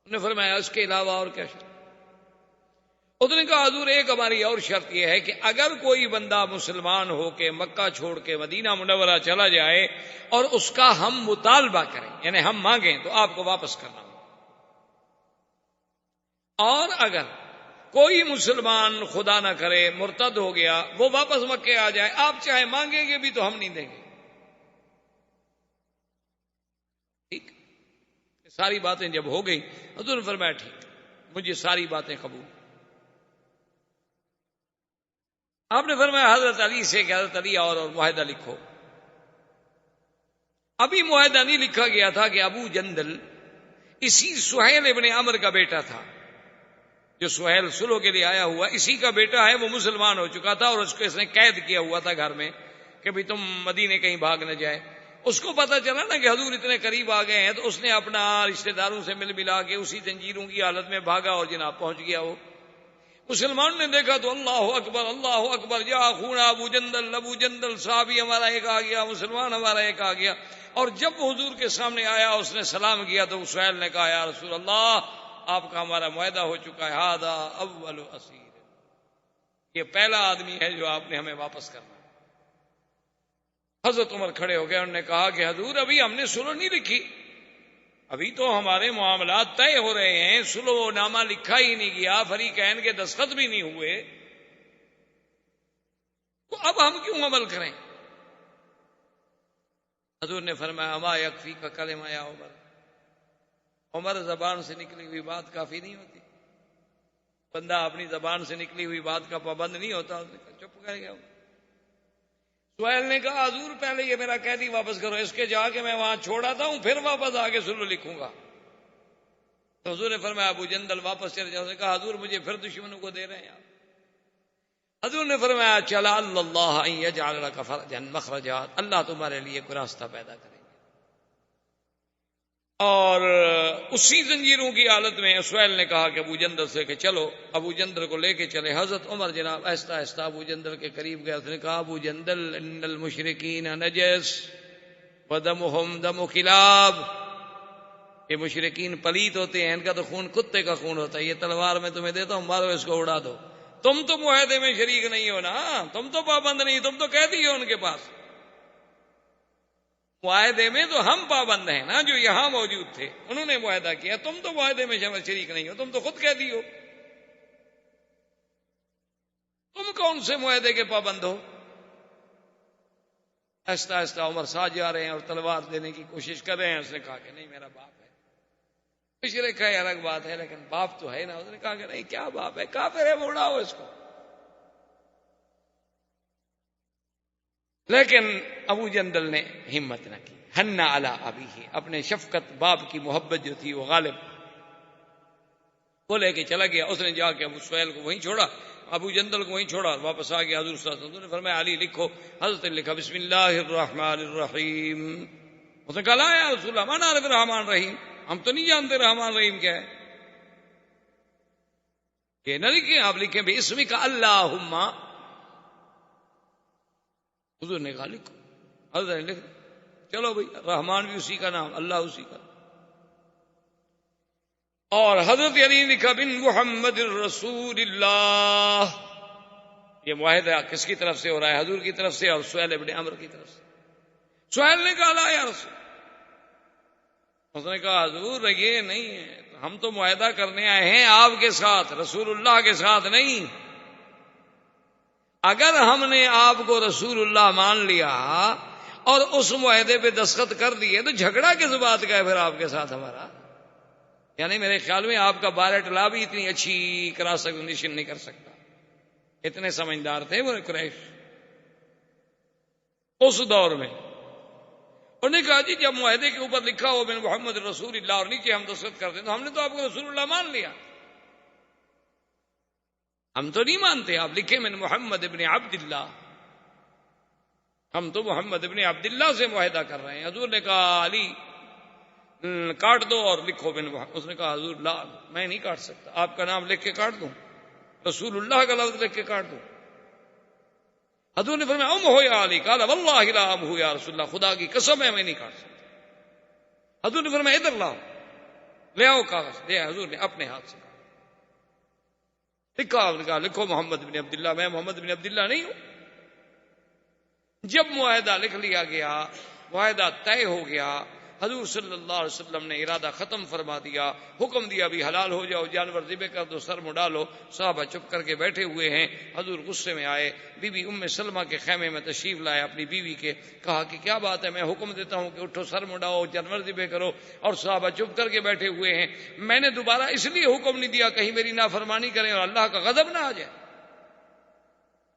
انہوں نے فرمایا اس کے علاوہ اور کیا شرط؟ اس نے کہا حضور ایک ہماری اور شرط یہ ہے کہ اگر کوئی بندہ مسلمان ہو کے مکہ چھوڑ کے مدینہ منورہ چلا جائے اور اس کا ہم مطالبہ کریں یعنی ہم مانگیں تو آپ کو واپس کرنا ہوگا، اور اگر کوئی مسلمان خدا نہ کرے مرتد ہو گیا وہ واپس مکے آ جائے، آپ چاہے مانگیں گے بھی تو ہم نہیں دیں گے۔ ٹھیک، ساری باتیں جب ہو گئی حضور نے فرمایا ٹھیک مجھے ساری باتیں قبول۔ آپ نے فرمایا حضرت علی سے کہ حضرت علی اور معاہدہ لکھو۔ ابھی معاہدہ نہیں لکھا گیا تھا کہ ابو جندل اسی سہیل ابن عمرو کا بیٹا تھا، جو سہیل صلح کے لیے آیا ہوا اسی کا بیٹا ہے، وہ مسلمان ہو چکا تھا اور اس کو اس نے قید کیا ہوا تھا گھر میں کہ بھی تم مدینے کہیں بھاگ نہ جائے۔ اس کو پتا چلا نا کہ حضور اتنے قریب آ گئے ہیں تو اس نے اپنا رشتہ داروں سے مل ملا کے اسی زنجیروں کی حالت میں بھاگا اور جناب پہنچ گیا۔ وہ مسلمان نے دیکھا تو اللہ اکبر یا خون ابو جندل صحابی ہمارا ایک آ گیا، مسلمان ہمارا ایک آ گیا۔ اور جب حضور کے سامنے آیا اس نے سلام کیا تو سہیل نے کہا یا رسول اللہ آپ کا ہمارا معاہدہ ہو چکا ہے، ھذا اول اسیر، یہ پہلا آدمی ہے جو آپ نے ہمیں واپس کرنا۔ حضرت عمر کھڑے ہو گئے، انہوں نے کہا کہ حضور ابھی ہم نے صلح نہیں لکھی، ابھی تو ہمارے معاملات طے ہو رہے ہیں، صلح و نامہ لکھا ہی نہیں گیا، فریقین کے دستخط بھی نہیں ہوئے، تو اب ہم کیوں عمل کریں؟ حضور نے فرمایا اما یکفی کا کلمہ یا عمر، عمر زبان سے نکلی ہوئی بات کافی نہیں ہوتی، بندہ اپنی زبان سے نکلی ہوئی بات کا پابند نہیں ہوتا، اس نے کہا چپ کر گیا۔ سہیل نے کہا حضور پہلے یہ میرا قیدی واپس کرو، اس کے جا کے میں وہاں چھوڑ آتا ہوں، پھر واپس آ کے صلح لکھوں گا۔ تو حضور نے فرمایا ابو جندل واپس چلے جاؤ۔ اس نے کہا حضور مجھے پھر دشمنوں کو دے رہے ہیں آپ۔ حضور نے فرمایا چلا اللہ ان یجعل لک فرجا مخرجات، اللہ تمہارے لیے کوئی راستہ پیدا کریں گے۔ اور اسی زنجیروں کی حالت میں سہیل نے کہا کہ ابو جندل سے کہ چلو، ابو جندل کو لے کے چلے۔ حضرت عمر جناب آہستہ آہستہ ابو جندل کے قریب گئے، اس نے کہا ابو جندل ان المشرکین نجس ودمہم دم کلاب، یہ مشرکین پلیت ہوتے ہیں، ان کا تو خون کتے کا خون ہوتا ہے، یہ تلوار میں تمہیں دیتا ہوں، مارو اس کو اڑا دو۔ تم تو معاہدے میں شریک نہیں ہو نا، تم تو پابند نہیں، تم تو قیدی ہو ان کے پاس۔ معاہدے میں تو ہم پابند ہیں نا، جو یہاں موجود تھے انہوں نے معاہدہ کیا، تم تو معاہدے میں شریک نہیں ہو، تم تو خود قیدی ہو، تم کون سے معاہدے کے پابند ہو؟ آہستہ آہستہ عمر ساتھ جا رہے ہیں اور تلوار دینے کی کوشش کر رہے ہیں۔ اس نے کہا کہ نہیں میرا باپ ہے، مشرک ہے الگ بات ہے، لیکن باپ تو ہے نا۔ اس نے کہا کہ نہیں کیا باپ ہے، کافر ہے، اڑاؤ اس کو۔ لیکن ابو جندل نے ہمت نہ کی، حن علی ابیہ، اپنے شفقت باپ کی محبت جو تھی وہ غالب، وہ لے کے چلا گیا۔ اس نے جا کے ابو سہیل کو وہیں چھوڑا، ابو جندل کو وہیں چھوڑا، واپس آ گیا۔ حضور صلی اللہ علیہ وسلم نے فرمایا علی لکھو۔ حضرت نے لکھا بسم اللہ الرحمن الرحیم۔ اس نے کہا لا یا رسول اللہ ما نعرف الرحمن الرحیم، ہم تو نہیں جانتے رحمان رحیم کیا ہے، کہ نہ لکھیں، آپ لکھیں باسمک اللہم۔ حضور نے کہا لکھو۔ حضرت نے لکھ، چلو بھائی، رحمان بھی اسی کا نام، اللہ اسی کا۔ اور حضرت علی نے لکھا بن محمد الرسول اللہ۔ یہ معاہدہ کس کی طرف سے ہو رہا ہے؟ حضور کی طرف سے اور سہیل ابن عمرو کی طرف سے۔ سہیل نے کہا لا یا رسول، اس نے کہا حضور یہ نہیں ہے، ہم تو معاہدہ کرنے آئے ہیں آپ کے ساتھ، رسول اللہ کے ساتھ نہیں۔ اگر ہم نے آپ کو رسول اللہ مان لیا اور اس معاہدے پہ دستخط کر دیے تو جھگڑا کس بات کا ہے پھر آپ کے ساتھ ہمارا؟ یعنی میرے خیال میں آپ کا بارٹ لا بھی اتنی اچھی کراس ایگزامینیشن نہیں کر سکتا، اتنے سمجھدار تھے وہ قریش اس دور میں۔ انہوں نے کہا جی جب معاہدے کے اوپر لکھا ہو بن محمد رسول اللہ اور نیچے ہم دستخط کرتے ہیں تو ہم نے تو آپ کو رسول اللہ مان لیا، ہم تو نہیں مانتے، آپ لکھیں من محمد ابن عبداللہ، ہم تو محمد ابن عبداللہ سے معاہدہ کر رہے ہیں۔ حضور نے کہا علی کاٹ دو اور لکھو بن محمد۔ اس نے کہا حضور لا، میں نہیں کاٹ سکتا، آپ کا نام لکھ کے کاٹ دوں، رسول اللہ کا لفظ لکھ کے کاٹ دوں۔ حضور نے فرمایا ام ہو یا علی، قال واللہ لا ام ہو یا رسول اللہ، خدا کی قسم ہے میں نہیں کاٹ سکتا۔ حضور نے فرمایا ادھر لاؤ، لے آؤ کاغذ، دیا حضور نے اپنے ہاتھ سے لکھا۔ آپ نے کہا لکھو محمد بن عبداللہ، میں محمد بن عبداللہ نہیں ہوں۔ جب معاہدہ لکھ لیا گیا، معاہدہ طے ہو گیا، حضور صلی اللہ علیہ وسلم نے ارادہ ختم فرما دیا، حکم دیا بھی حلال ہو جاؤ، جانور ذبح کر دو، سر مڈا لو۔ صحابہ چپ کر کے بیٹھے ہوئے ہیں۔ حضور غصے میں آئے، بی بی ام سلمہ کے خیمے میں تشریف لائے، اپنی بیوی کے کہا کہ کیا بات ہے، میں حکم دیتا ہوں کہ اٹھو سر مڈاؤ، جانور ذبح کرو، اور صحابہ چپ کر کے بیٹھے ہوئے ہیں۔ میں نے دوبارہ اس لیے حکم نہیں دیا کہیں میری نافرمانی کریں اور اللہ کا غضب نہ آ جائے۔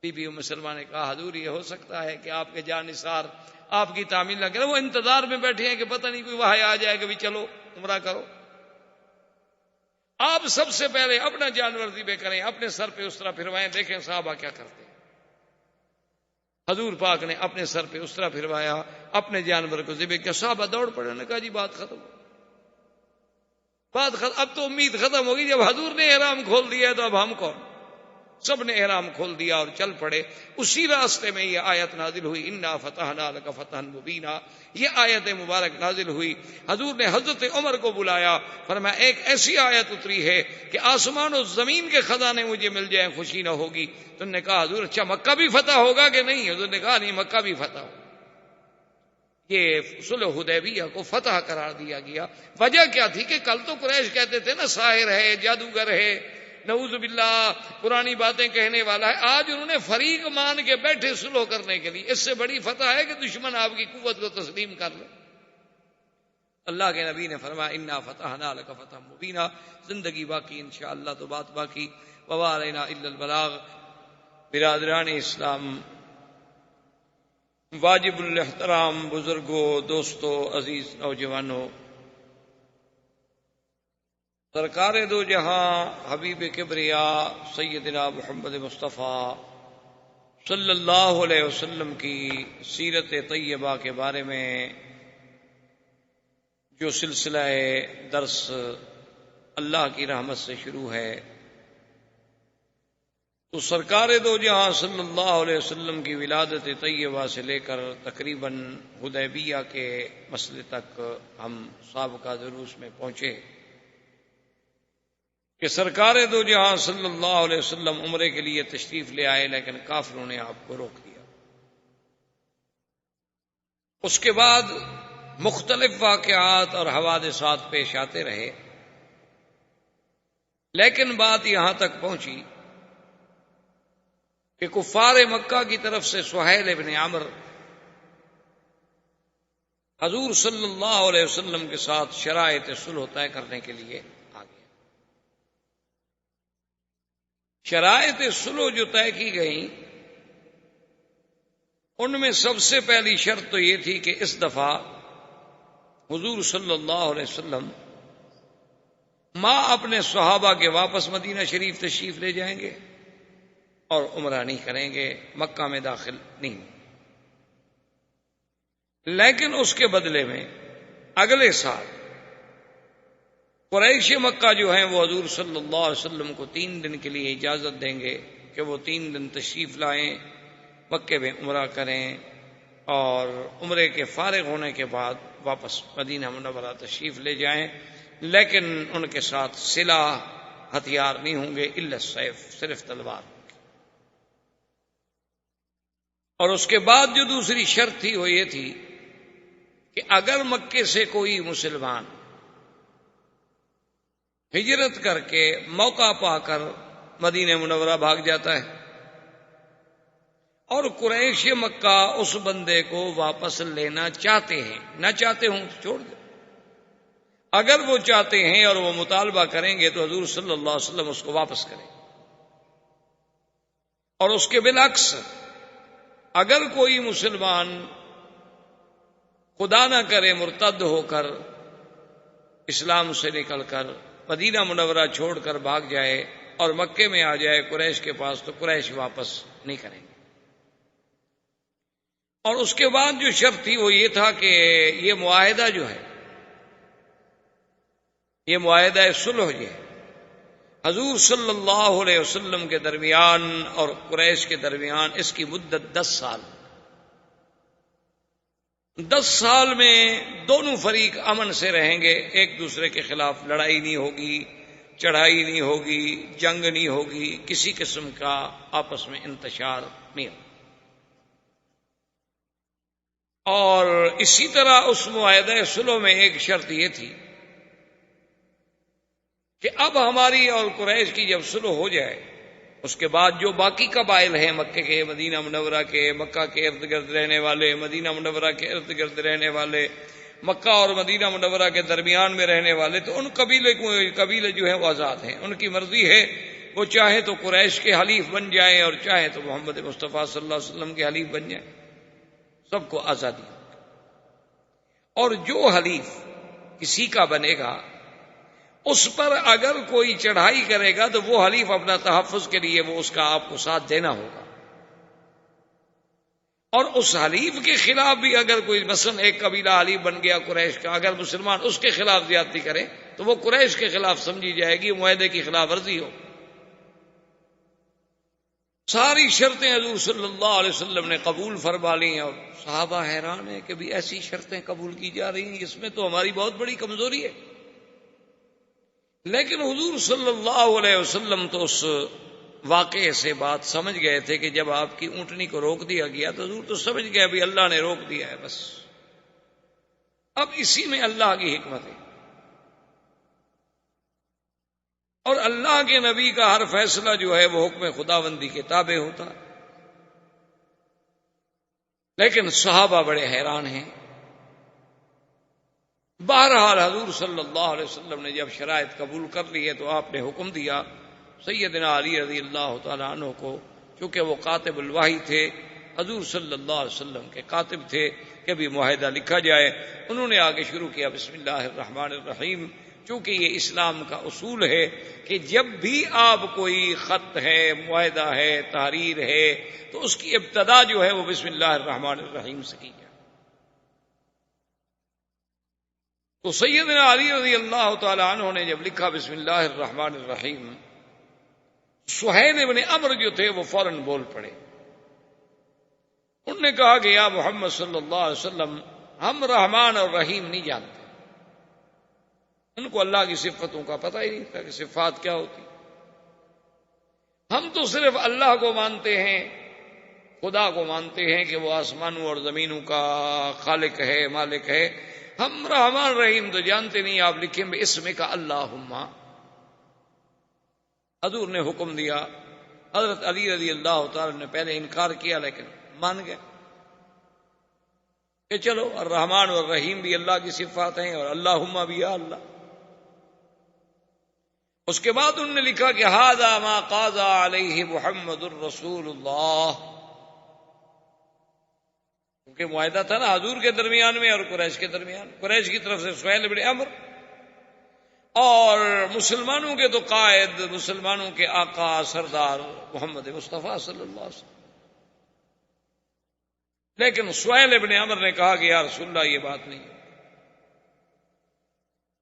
بی بی ام سلمہ نے کہا حضور یہ ہو سکتا ہے کہ آپ کے جانثار آپ کی تعمیل نہ کرے، وہ انتظار میں بیٹھے ہیں کہ پتہ نہیں کوئی وحی آ جائے کہ بھی چلو عمرہ کرو۔ آپ سب سے پہلے اپنا جانور ذبح کریں، اپنے سر پہ اس طرح پھروائیں، دیکھیں صحابہ کیا کرتے ہیں۔ حضور پاک نے اپنے سر پہ اس طرح پھروایا، اپنے جانور کو ذبح کیا، صحابہ دوڑ پڑے، نے کہا جی بات ختم، بات ختم، اب تو امید ختم ہوگی، جب حضور نے احرام کھول دیا ہے تو اب ہم کون؟ سب نے احرام کھول دیا اور چل پڑے۔ اسی راستے میں یہ آیت نازل ہوئی انا فتحنا لک فتحا مبینا، یہ آیت مبارک نازل ہوئی۔ حضور نے حضرت عمر کو بلایا، فرمایا ایک ایسی آیت اتری ہے کہ آسمان و زمین کے خزانے مجھے مل جائیں خوشی نہ ہوگی۔ تو نے کہا حضور اچھا مکہ بھی فتح ہوگا کہ نہیں؟ حضور نے کہا نہیں، مکہ بھی فتح ہوگا۔ یہ صلح حدیبیہ کو فتح قرار دیا گیا۔ وجہ کیا تھی کہ کل تو قریش کہتے تھے نا ساحر ہے، جادوگر ہے، نعوذ باللہ پرانی باتیں کہنے والا ہے، آج انہوں نے فریق مان کے بیٹھے صلح کرنے کے لیے۔ اس سے بڑی فتح ہے کہ دشمن آپ کی قوت کو تسلیم کر لے۔ اللہ کے نبی نے فرمایا انا فتحنا لک فتحا مبینا، زندگی باقی انشاءاللہ تو بات باقی، وما علینا الا البلاغ۔ برادران اسلام، واجب الاحترام بزرگوں، دوستوں، عزیز نوجوانوں، سرکار دو جہاں حبیب کبریا سیدنا محمد مصطفیٰ صلی اللہ علیہ وسلم کی سیرت طیبہ کے بارے میں جو سلسلہ درس اللہ کی رحمت سے شروع ہے، تو سرکار دو جہاں صلی اللہ علیہ وسلم کی ولادت طیبہ سے لے کر تقریباً حدیبیہ کے مسئلے تک ہم سابقہ دروس میں پہنچے کہ سرکار دو جہاں صلی اللہ علیہ وسلم عمرے کے لیے تشریف لے آئے، لیکن کافروں نے آپ کو روک دیا۔ اس کے بعد مختلف واقعات اور حوادثات پیش آتے رہے، لیکن بات یہاں تک پہنچی کہ کفار مکہ کی طرف سے سہیل ابن عمرو حضور صلی اللہ علیہ وسلم کے ساتھ شرائط صلح طے کرنے کے لیے آ گئے۔ شرائط صلح جو طے کی گئیں ان میں سب سے پہلی شرط تو یہ تھی کہ اس دفعہ حضور صلی اللہ علیہ وسلم اپنے صحابہ کے واپس مدینہ شریف تشریف لے جائیں گے اور عمرہ نہیں کریں گے، مکہ میں داخل نہیں۔ لیکن اس کے بدلے میں اگلے سال قریش مکہ جو ہیں وہ حضور صلی اللہ علیہ وسلم کو 3 دن کے لیے اجازت دیں گے کہ وہ 3 دن تشریف لائیں، مکے میں عمرہ کریں، اور عمرے کے فارغ ہونے کے بعد واپس مدینہ منورہ تشریف لے جائیں، لیکن ان کے ساتھ سلاح ہتھیار نہیں ہوں گے الا السیف، صرف تلوار۔ اور اس کے بعد جو دوسری شرط تھی وہ یہ تھی کہ اگر مکے سے کوئی مسلمان ہجرت کر کے موقع پا کر مدینہ منورہ بھاگ جاتا ہے اور قریش مکہ اس بندے کو واپس لینا چاہتے ہیں، نہ چاہتے ہوں تو چھوڑ دیں، اگر وہ چاہتے ہیں اور وہ مطالبہ کریں گے تو حضور صلی اللہ علیہ وسلم اس کو واپس کریں۔ اور اس کے بالعکس اگر کوئی مسلمان خدا نہ کرے مرتد ہو کر اسلام سے نکل کر مدینہ منورہ چھوڑ کر بھاگ جائے اور مکے میں آ جائے قریش کے پاس، تو قریش واپس نہیں کریں گے۔ اور اس کے بعد جو شرط تھی وہ یہ تھا کہ یہ معاہدہ جو ہے، یہ معاہدہ صلح جو ہے حضور صلی اللہ علیہ وسلم کے درمیان اور قریش کے درمیان، اس کی مدت 10 سال۔ 10 سال میں دونوں فریق امن سے رہیں گے، ایک دوسرے کے خلاف لڑائی نہیں ہوگی، چڑھائی نہیں ہوگی، جنگ نہیں ہوگی، کسی قسم کا آپس میں انتشار نہیں ہوگا۔ اور اسی طرح اس معاہدہ صلح میں ایک شرط یہ تھی کہ اب ہماری اور قریش کی جب صلح ہو جائے، اس کے بعد جو باقی قبائل ہیں مکے کے، مدینہ منورہ کے، مکہ کے ارد گرد رہنے والے، مدینہ منورہ کے ارد گرد رہنے والے، مکہ اور مدینہ منورہ کے درمیان میں رہنے والے، تو ان قبیلے جو ہیں وہ آزاد ہیں، ان کی مرضی ہے، وہ چاہے تو قریش کے حلیف بن جائیں اور چاہے تو محمد مصطفیٰ صلی اللہ علیہ وسلم کے حلیف بن جائیں، سب کو آزادی۔ اور جو حلیف کسی کا بنے گا اس پر اگر کوئی چڑھائی کرے گا تو وہ حلیف اپنا تحفظ کے لیے وہ اس کا آپ کو ساتھ دینا ہوگا، اور اس حلیف کے خلاف بھی اگر کوئی مثلا ایک قبیلہ حلیف بن گیا قریش کا، اگر مسلمان اس کے خلاف زیادتی کرے تو وہ قریش کے خلاف سمجھی جائے گی، معاہدے کی خلاف ورزی ہو۔ ساری شرطیں حضور صلی اللہ علیہ وسلم نے قبول فرما لی، اور صحابہ حیران ہیں کہ بھی ایسی شرطیں قبول کی جا رہی ہیں، اس میں تو ہماری بہت بڑی کمزوری ہے۔ لیکن حضور صلی اللہ علیہ وسلم تو اس واقعے سے بات سمجھ گئے تھے کہ جب آپ کی اونٹنی کو روک دیا گیا تو حضور تو سمجھ گئے بھی اللہ نے روک دیا ہے، بس اب اسی میں اللہ کی حکمت ہے، اور اللہ کے نبی کا ہر فیصلہ جو ہے وہ حکم خداوندی کے تابع ہوتا، لیکن صحابہ بڑے حیران ہیں۔ بہرحال حضور صلی اللہ علیہ وسلم نے جب شرائط قبول کر لی ہے تو آپ نے حکم دیا سیدنا علی رضی اللہ تعالیٰ عنہ کو، چونکہ وہ کاتب الوحی تھے، حضور صلی اللہ علیہ وسلم کے کاتب تھے، کہ بھی معاہدہ لکھا جائے۔ انہوں نے آگے شروع کیا بسم اللہ الرحمن الرحیم، چونکہ یہ اسلام کا اصول ہے کہ جب بھی آپ کوئی خط ہے، معاہدہ ہے، تحریر ہے، تو اس کی ابتدا جو ہے وہ بسم اللہ الرحمن الرحیم سے کی جائے۔ تو سیدنا علی رضی اللہ تعالی عنہ نے جب لکھا بسم اللہ الرحمن الرحیم، سہیل ابن عمرو جو تھے وہ فوراً بول پڑے۔ انہوں نے کہا کہ یا محمد صلی اللہ علیہ وسلم، ہم رحمان اور رحیم نہیں جانتے۔ ان کو اللہ کی صفتوں کا پتہ ہی نہیں تھا کہ صفات کیا ہوتی۔ ہم تو صرف اللہ کو مانتے ہیں، خدا کو مانتے ہیں کہ وہ آسمانوں اور زمینوں کا خالق ہے، مالک ہے۔ ہم رحمان رحیم تو جانتے نہیں، آپ لکھیں بے اسم کا اللہم۔ حضور نے حکم دیا، حضرت علی رضی اللہ تعالی نے پہلے انکار کیا لیکن مان گئے کہ چلو الرحمن اور الرحیم بھی اللہ کی صفات ہیں اور اللہم بھی یا اللہ۔ اس کے بعد انہوں نے لکھا کہ ھذا ما قاضى علیہ محمد الرسول اللہ، کیونکہ معاہدہ تھا نا حضور کے درمیان میں اور قریش کے درمیان، قریش کی طرف سے سہیل بن عمرو اور مسلمانوں کے تو قائد، مسلمانوں کے آقا سردار محمد مصطفیٰ صلی اللہ علیہ وسلم۔ لیکن سہیل بن عمرو نے کہا کہ یا رسول اللہ یہ بات نہیں ہے۔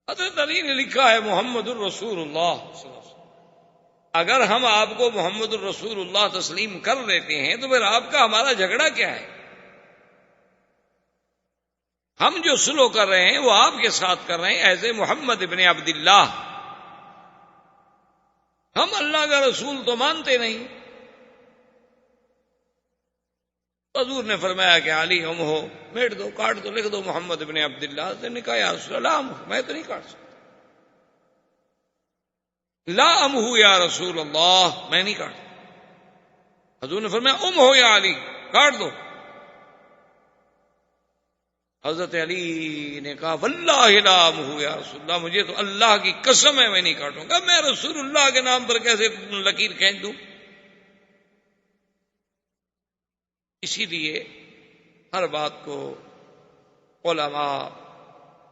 حضرت علی نے لکھا ہے محمد الرسول اللہ صلی اللہ علیہ وسلم، اگر ہم آپ کو محمد الرسول اللہ تسلیم کر لیتے ہیں تو پھر آپ کا ہمارا جھگڑا کیا ہے؟ ہم جو سلو کر رہے ہیں وہ آپ کے ساتھ کر رہے ہیں ایز اے محمد ابن عبداللہ، ہم اللہ کا رسول تو مانتے نہیں۔ حضور نے فرمایا کہ علی ہم ہو، میٹ دو، کاٹ دو، لکھ دو محمد ابن عبداللہ۔ نے کہا یا رسول اللہ میں تو نہیں کاٹ سکتا، لا ام ہو یا رسول اللہ، میں نہیں کاٹ۔ حضور نے فرمایا ہو یا علی، کاٹ دو۔ حضرت علی نے کہا واللہ لا ام ہو یا رسول اللہ، مجھے تو اللہ کی قسم ہے میں نہیں کاٹوں گا، میں رسول اللہ کے نام پر کیسے لکیر کھینچ دوں؟ اسی لیے ہر بات کو علماء،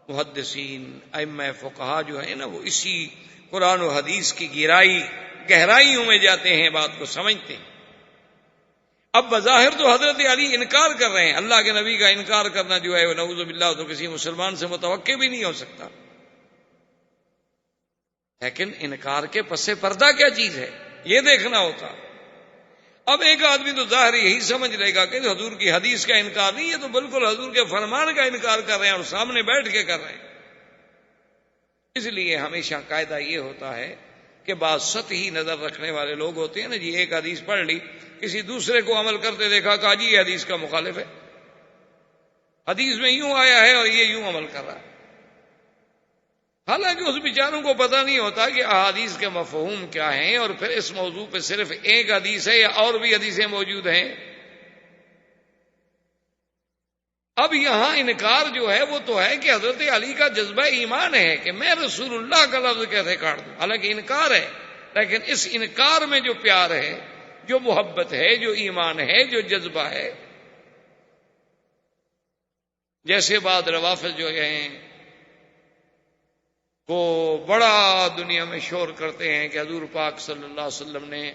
محدثین، ائمہ فقہا جو ہیں نا وہ اسی قرآن و حدیث کی گہرائیوں میں جاتے ہیں، بات کو سمجھتے ہیں۔ اب بظاہر تو حضرت علی انکار کر رہے ہیں، اللہ کے نبی کا انکار کرنا جو ہے نعوذ باللہ تو کسی مسلمان سے متوقع بھی نہیں ہو سکتا، لیکن انکار کے پس پردہ کیا چیز ہے یہ دیکھنا ہوتا۔ اب ایک آدمی تو ظاہر یہی سمجھ لے گا کہ حضور کی حدیث کا انکار نہیں ہے، تو بالکل حضور کے فرمان کا انکار کر رہے ہیں اور سامنے بیٹھ کے کر رہے ہیں۔ اس لیے ہمیشہ قاعدہ یہ ہوتا ہے کہ بعض سطحی نظر رکھنے والے لوگ ہوتے ہیں نا جی، ایک حدیث پڑھ لی، کسی دوسرے کو عمل کرتے دیکھا، کہا جی یہ حدیث کا مخالف ہے، حدیث میں یوں آیا ہے اور یہ یوں عمل کر رہا ہے، حالانکہ اس بیچاروں کو پتہ نہیں ہوتا کہ احادیث کے مفہوم کیا ہیں، اور پھر اس موضوع پہ صرف ایک حدیث ہے یا اور بھی حدیثیں موجود ہیں۔ اب یہاں انکار جو ہے وہ تو ہے کہ حضرت علی کا جذبہ ایمان ہے کہ میں رسول اللہ کا لفظ کیسے کاٹ دوں، حالانکہ انکار ہے، لیکن اس انکار میں جو پیار ہے، جو محبت ہے، جو ایمان ہے، جو جذبہ ہے۔ جیسے بعض روافض جو ہیں وہ بڑا دنیا میں شور کرتے ہیں کہ حضور پاک صلی اللہ علیہ وسلم نے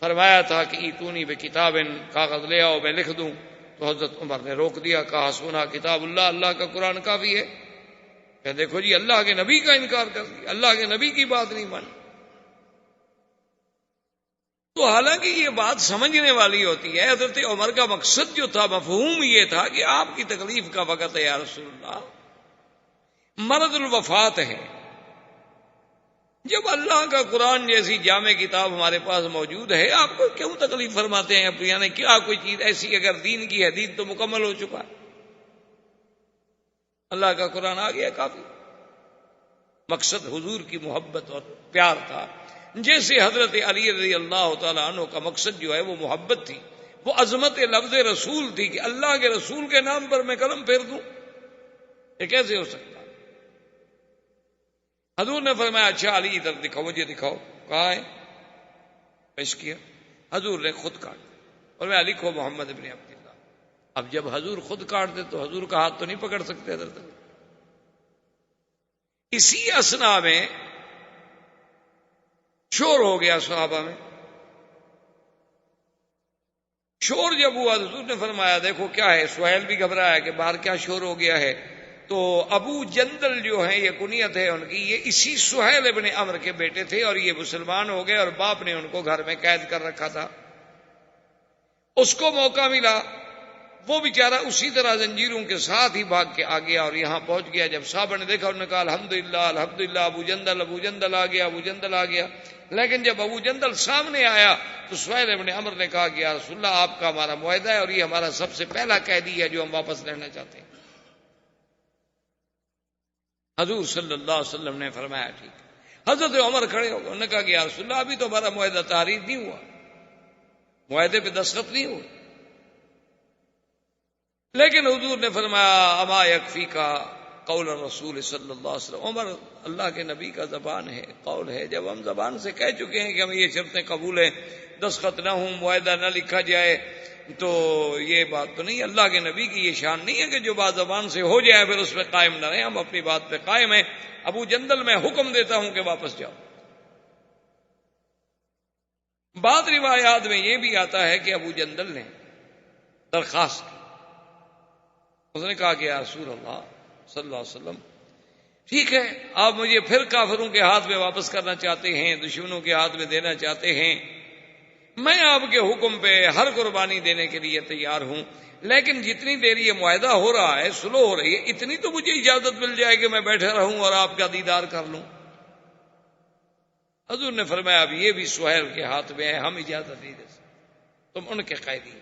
فرمایا تھا کہ ایتونی بکتاب، کاغذ لے آؤ میں لکھ دوں، تو حضرت عمر نے روک دیا، کہا سونا کتاب اللہ، اللہ کا قرآن کافی ہے۔ کہ دیکھو جی اللہ کے نبی کا انکار کر دیا، اللہ کے نبی کی بات نہیں مانی۔ تو حالانکہ یہ بات سمجھنے والی ہوتی ہے، حضرت عمر کا مقصد جو تھا، مفہوم یہ تھا کہ آپ کی تکلیف کا وقت ہے یا رسول اللہ، مرض الوفات ہے، جب اللہ کا قرآن جیسی جامع کتاب ہمارے پاس موجود ہے، آپ کو کیوں تکلیف فرماتے ہیں؟ یعنی کیا کوئی چیز ایسی اگر دین کی ہے، دین تو مکمل ہو چکا ہے۔ اللہ کا قرآن آ گیا کافی. مقصد حضور کی محبت اور پیار تھا. جیسے حضرت علی رضی اللہ تعالیٰ عنہ کا مقصد جو ہے وہ محبت تھی، وہ عظمت لفظ رسول تھی کہ اللہ کے رسول کے نام پر میں قلم پھیر دوں، یہ کیسے ہو سکتا؟ حضور نے فرمایا اچھا علی ادھر دکھاؤ، مجھے دکھاؤ. کہاں ہے؟ پیش کیا. حضور نے خود کاٹ اور میں لکھو محمد ابن عبداللہ. اب جب حضور خود کاٹ دے تو حضور کا ہاتھ تو نہیں پکڑ سکتے حضرت. اسی اسنا میں شور ہو گیا صحابہ میں. شور جب ہوا حضور نے فرمایا دیکھو کیا ہے. سہیل بھی گھبرایا کہ باہر کیا شور ہو گیا ہے. تو ابو جندل جو ہیں، یہ کنیت ہے ان کی، یہ اسی سہیل ابن عمرو کے بیٹے تھے اور یہ مسلمان ہو گئے اور باپ نے ان کو گھر میں قید کر رکھا تھا. اس کو موقع ملا، وہ بیچارہ اسی طرح زنجیروں کے ساتھ ہی بھاگ کے آ گیا اور یہاں پہنچ گیا. جب صحابہ نے دیکھا انہوں نے کہا الحمدللہ الحمدللہ ابو جندل آ گیا، ابو جندل آ گیا. لیکن جب ابو جندل سامنے آیا تو سہیل ابن عمرو نے کہا کہ یا رسول اللہ آپ کا ہمارا معاہدہ ہے اور یہ ہمارا سب سے پہلا قیدی ہے جو ہم واپس لینا چاہتے ہیں. حضور صلی اللہ علیہ وسلم نے فرمایا ٹھیک. حضرت عمر کھڑے ہو گئے، انہوں نے کہا کہ یا رسول اللہ ابھی تو ہمارا معاہدہ تحریر نہیں ہوا، معاہدے پہ دستخط نہیں ہوئے. لیکن حضور نے فرمایا اما یکفی کا قول الرسول صلی اللہ علیہ وسلم. عمر اللہ کے نبی کا زبان ہے، قول ہے. جب ہم زبان سے کہہ چکے ہیں کہ ہمیں یہ شرطیں قبول ہیں، دستخط نہ ہوں، معاہدہ نہ لکھا جائے، تو یہ بات تو نہیں. اللہ کے نبی کی یہ شان نہیں ہے کہ جو بات زبان سے ہو جائے پھر اس پہ قائم نہ رہیں. ہم اپنی بات پہ قائم ہیں. ابو جندل میں حکم دیتا ہوں کہ واپس جاؤ. بعض روایات میں یہ بھی آتا ہے کہ ابو جندل نے درخواست کی. اس نے کہا کہ یا رسول اللہ صلی اللہ علیہ وسلم ٹھیک ہے، آپ مجھے پھر کافروں کے ہاتھ میں واپس کرنا چاہتے ہیں، دشمنوں کے ہاتھ میں دینا چاہتے ہیں، میں آپ کے حکم پہ ہر قربانی دینے کے لیے تیار ہوں. لیکن جتنی دیر یہ معاہدہ ہو رہا ہے، سلو ہو رہی ہے، اتنی تو مجھے اجازت مل جائے کہ میں بیٹھا رہوں اور آپ کا دیدار کر لوں. حضور نے فرمایا اب یہ بھی سہیل کے ہاتھ میں ہے، ہم اجازت نہیں دے سکتے، تم ان کے قیدی.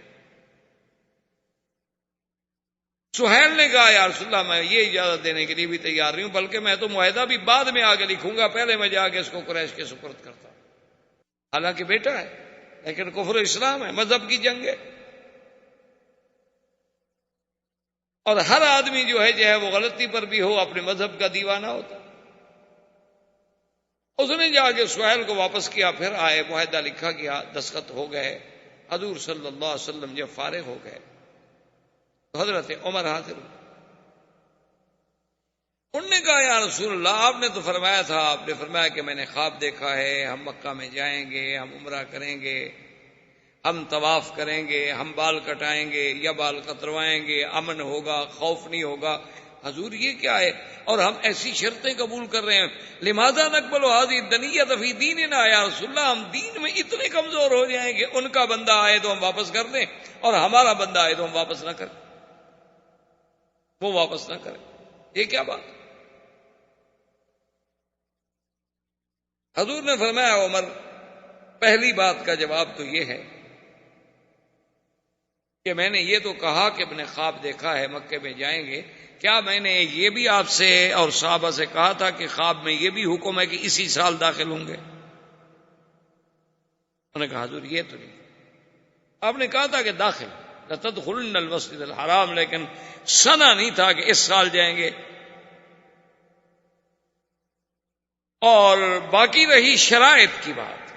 سہیل نے کہا یا رسول اللہ میں یہ اجازت دینے کے لیے بھی تیار نہیں ہوں، بلکہ میں تو معاہدہ بھی بعد میں آگے لکھوں گا، پہلے میں جا کے اس کو قریش کے سپرد کرتا ہوں. حالانکہ بیٹا ہے لیکن کفر اسلام ہے، مذہب کی جنگ ہے، اور ہر آدمی جو ہے چاہے وہ غلطی پر بھی ہو اپنے مذہب کا دیوانہ ہوتا. اس نے جا کے سہیل کو واپس کیا، پھر آئے، معاہدہ لکھا گیا، دستخط ہو گئے. حضور صلی اللہ علیہ وسلم جب فارغ ہو گئے تو حضرت عمر حاضر ہوئے. انہوں نے کہا یا رسول اللہ آپ نے تو فرمایا تھا، آپ نے فرمایا کہ میں نے خواب دیکھا ہے، ہم مکہ میں جائیں گے، ہم عمرہ کریں گے، ہم طواف کریں گے، ہم بال کٹائیں گے یا بال کتروائیں گے، امن ہوگا، خوف نہیں ہوگا. حضور یہ کیا ہے؟ اور ہم ایسی شرطیں قبول کر رہے ہیں. لماذا نقبل هذه الدنیۃ فی دیننا یا رسول اللہ، ہم دین میں اتنے کمزور ہو جائیں کہ ان کا بندہ آئے تو ہم واپس کر دیں اور ہمارا بندہ آئے تو ہم واپس نہ کریں، وہ واپس نہ کریں. یہ کیا بات؟ حضور نے فرمایا عمر پہلی بات کا جواب تو یہ ہے کہ میں نے یہ تو کہا کہ میں نے خواب دیکھا ہے مکے میں جائیں گے، کیا میں نے یہ بھی آپ سے اور صحابہ سے کہا تھا کہ خواب میں یہ بھی حکم ہے کہ اسی سال داخل ہوں گے؟ انہوں نے کہا حضور یہ تو نہیں، آپ نے کہا تھا کہ داخل لتدخلن المسجد الحرام، لیکن سنا نہیں تھا کہ اس سال جائیں گے. اور باقی رہی شرائط کی بات،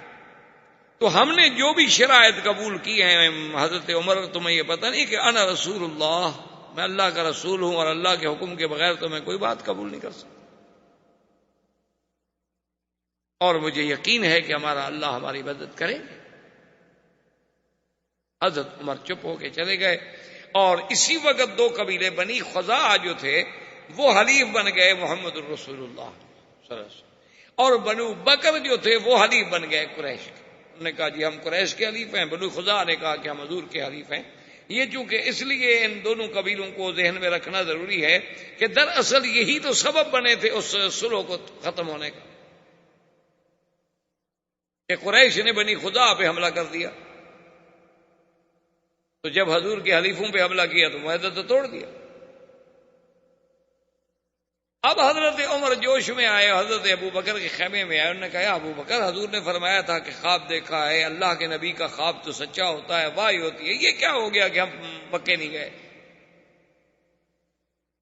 تو ہم نے جو بھی شرائط قبول کی ہیں حضرت عمر، تمہیں یہ پتہ نہیں کہ انا رسول اللہ، میں اللہ کا رسول ہوں اور اللہ کے حکم کے بغیر تو میں کوئی بات قبول نہیں کر سکتا، اور مجھے یقین ہے کہ ہمارا اللہ ہماری مدد کرے گا. حضرت عمر چپ ہو کے چلے گئے اور اسی وقت دو قبیلے بنی خزاعہ جو تھے وہ حلیف بن گئے محمد الرسول اللہ صلی اللہ علیہ وسلم، اور بنو بکر جو تھے وہ حلیف بن گئے قریش کے. انہوں نے کہا جی ہم قریش کے حلیف ہیں. بنو خزاعہ نے کہا کہ ہم حضور کے حلیف ہیں. یہ چونکہ اس لیے ان دونوں قبیلوں کو ذہن میں رکھنا ضروری ہے کہ دراصل یہی تو سبب بنے تھے اس صلح کو ختم ہونے کا، کہ قریش نے بنی خزاعہ پہ حملہ کر دیا، تو جب حضور کے حلیفوں پہ حملہ کیا تو معاہدہ تو توڑ دیا. اب حضرت عمر جوش میں آئے، حضرت ابو بکر کے خیمے میں آئے، انہوں نے کہا ابو بکر، حضور نے فرمایا تھا کہ خواب دیکھا ہے، اللہ کے نبی کا خواب تو سچا ہوتا ہے، واہی ہوتی ہے، یہ کیا ہو گیا کہ ہم پکے نہیں گئے؟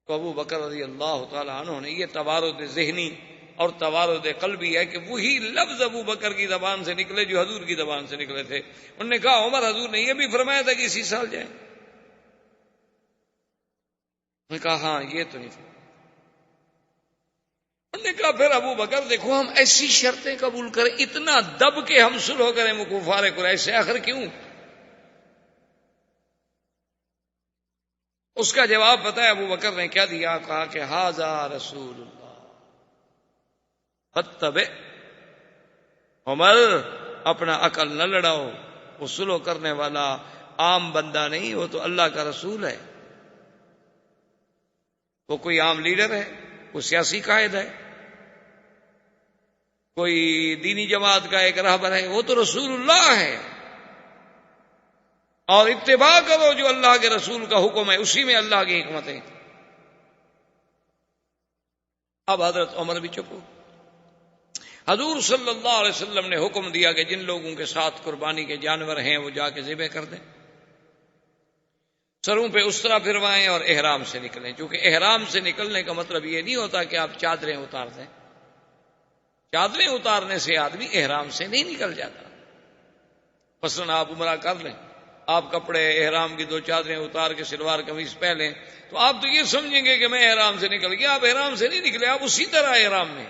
تو ابو بکر رضی اللہ تعالی عنہ نے، یہ توارد ذہنی اور توارد قلبی ہے کہ وہی لفظ ابو بکر کی زبان سے نکلے جو حضور کی زبان سے نکلے تھے۔ انہوں نے کہا عمر، حضور نے یہ بھی فرمایا تھا کہ اسی سال جائیں؟ انہوں نے کہا ہاں یہ تو نہیں تھا۔ انہوں نے کہا پھر ابو بکر دیکھو، ہم ایسی شرطیں قبول کریں، اتنا دب کے ہم صلح کریں کفار قریش سے، آخر کیوں؟ اس کا جواب پتہ ہے ابو بکر نے کیا دیا؟ کہا کہ ھذا رسول اللہ فتبع۔ عمر، اپنا عقل نہ لڑاؤ، وہ صلح کرنے والا عام بندہ نہیں، وہ تو اللہ کا رسول ہے۔ وہ کوئی عام لیڈر ہے، کوئی سیاسی قائد ہے، کوئی دینی جماعت کا ایک رہبر ہے، وہ تو رسول اللہ ہے، اور اتباع کرو جو اللہ کے رسول کا حکم ہے، اسی میں اللہ کی حکمت ہے۔ اب حضرت عمر بھی چپ ہو۔ حضور صلی اللہ علیہ وسلم نے حکم دیا کہ جن لوگوں کے ساتھ قربانی کے جانور ہیں وہ جا کے ذبح کر دیں، سروں پہ اسرا پھروائیں اور احرام سے نکلیں، کیونکہ احرام سے نکلنے کا مطلب یہ نہیں ہوتا کہ آپ چادریں اتار دیں، چادریں اتارنے سے آدمی احرام سے نہیں نکل جاتا۔ مثلاً آپ عمرہ کر لیں، آپ کپڑے احرام کی 2 چادریں اتار کے شلوار قمیض پہنیں تو آپ تو یہ سمجھیں گے کہ میں احرام سے نکل گیا، آپ احرام سے نہیں نکلے، آپ اسی طرح احرام میں،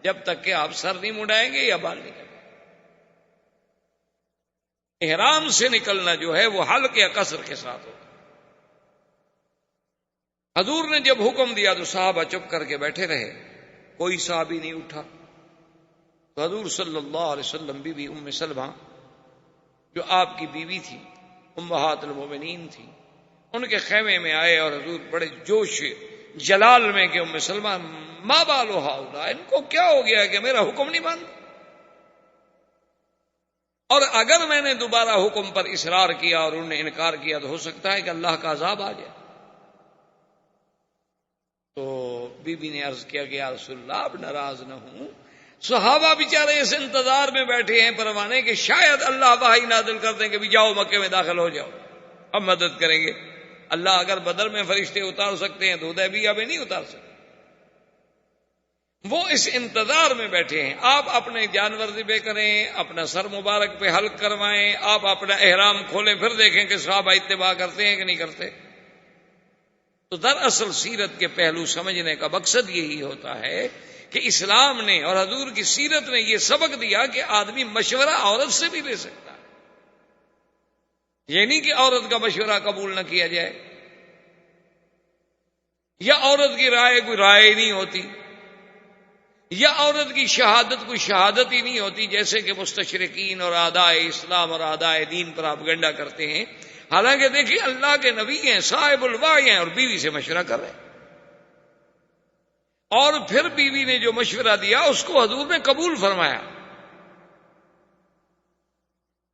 جب تک کہ آپ سر نہیں مڑائیں گے یا بال نہیں کریں۔ احرام سے نکلنا جو ہے وہ حلق یا قصر کے ساتھ ہوگا۔ حضور نے جب حکم دیا تو صحابہ چپ کر کے بیٹھے رہے، کوئی صحابی نہیں اٹھا۔ تو حضور صلی اللہ علیہ وسلم بی بی ام سلمہ جو آپ کی بیوی تھی، امہات المومنین تھی، ان کے خیمے میں آئے اور حضور بڑے جوش جلال میں کہ ام سلمہ ما بال ہؤلاء، ان کو کیا ہو گیا کہ میرا حکم نہیں مانتے، اور اگر میں نے دوبارہ حکم پر اصرار کیا اور انہوں نے انکار کیا تو ہو سکتا ہے کہ اللہ کا عذاب آ جائے۔ تو بی بی نے عرض کیا کہ یا رسول اللہ اب ناراض نہ ہوں، صحابہ بیچارے اس انتظار میں بیٹھے ہیں پروانے کہ شاید اللہ وحی نازل کر دیں کہ بھی جاؤ مکے میں داخل ہو جاؤ، اب مدد کریں گے۔ اللہ اگر بدر میں فرشتے اتار سکتے ہیں تو حدیبیہ میں نہیں اتار سکتے۔ وہ اس انتظار میں بیٹھے ہیں، آپ اپنے جانور ذبح کریں، اپنا سر مبارک پہ حلق کروائیں، آپ اپنا احرام کھولیں، پھر دیکھیں کہ صحابہ اتباع کرتے ہیں کہ نہیں کرتے۔ تو دراصل سیرت کے پہلو سمجھنے کا مقصد یہی ہوتا ہے کہ اسلام نے اور حضور کی سیرت نے یہ سبق دیا کہ آدمی مشورہ عورت سے بھی لے سکتا ہے، یہ نہیں کہ عورت کا مشورہ قبول نہ کیا جائے، یا عورت کی رائے کوئی رائے نہیں ہوتی، یا عورت کی شہادت کوئی شہادت ہی نہیں ہوتی، جیسے کہ مستشرقین اور اعدائے اسلام اور اعدائے دین پر پروپیگنڈا کرتے ہیں۔ حالانکہ دیکھیے اللہ کے نبی ہیں، صاحب الوحی ہیں، اور بیوی سے مشورہ کر رہے ہیں، اور پھر بیوی نے جو مشورہ دیا اس کو حضور نے قبول فرمایا،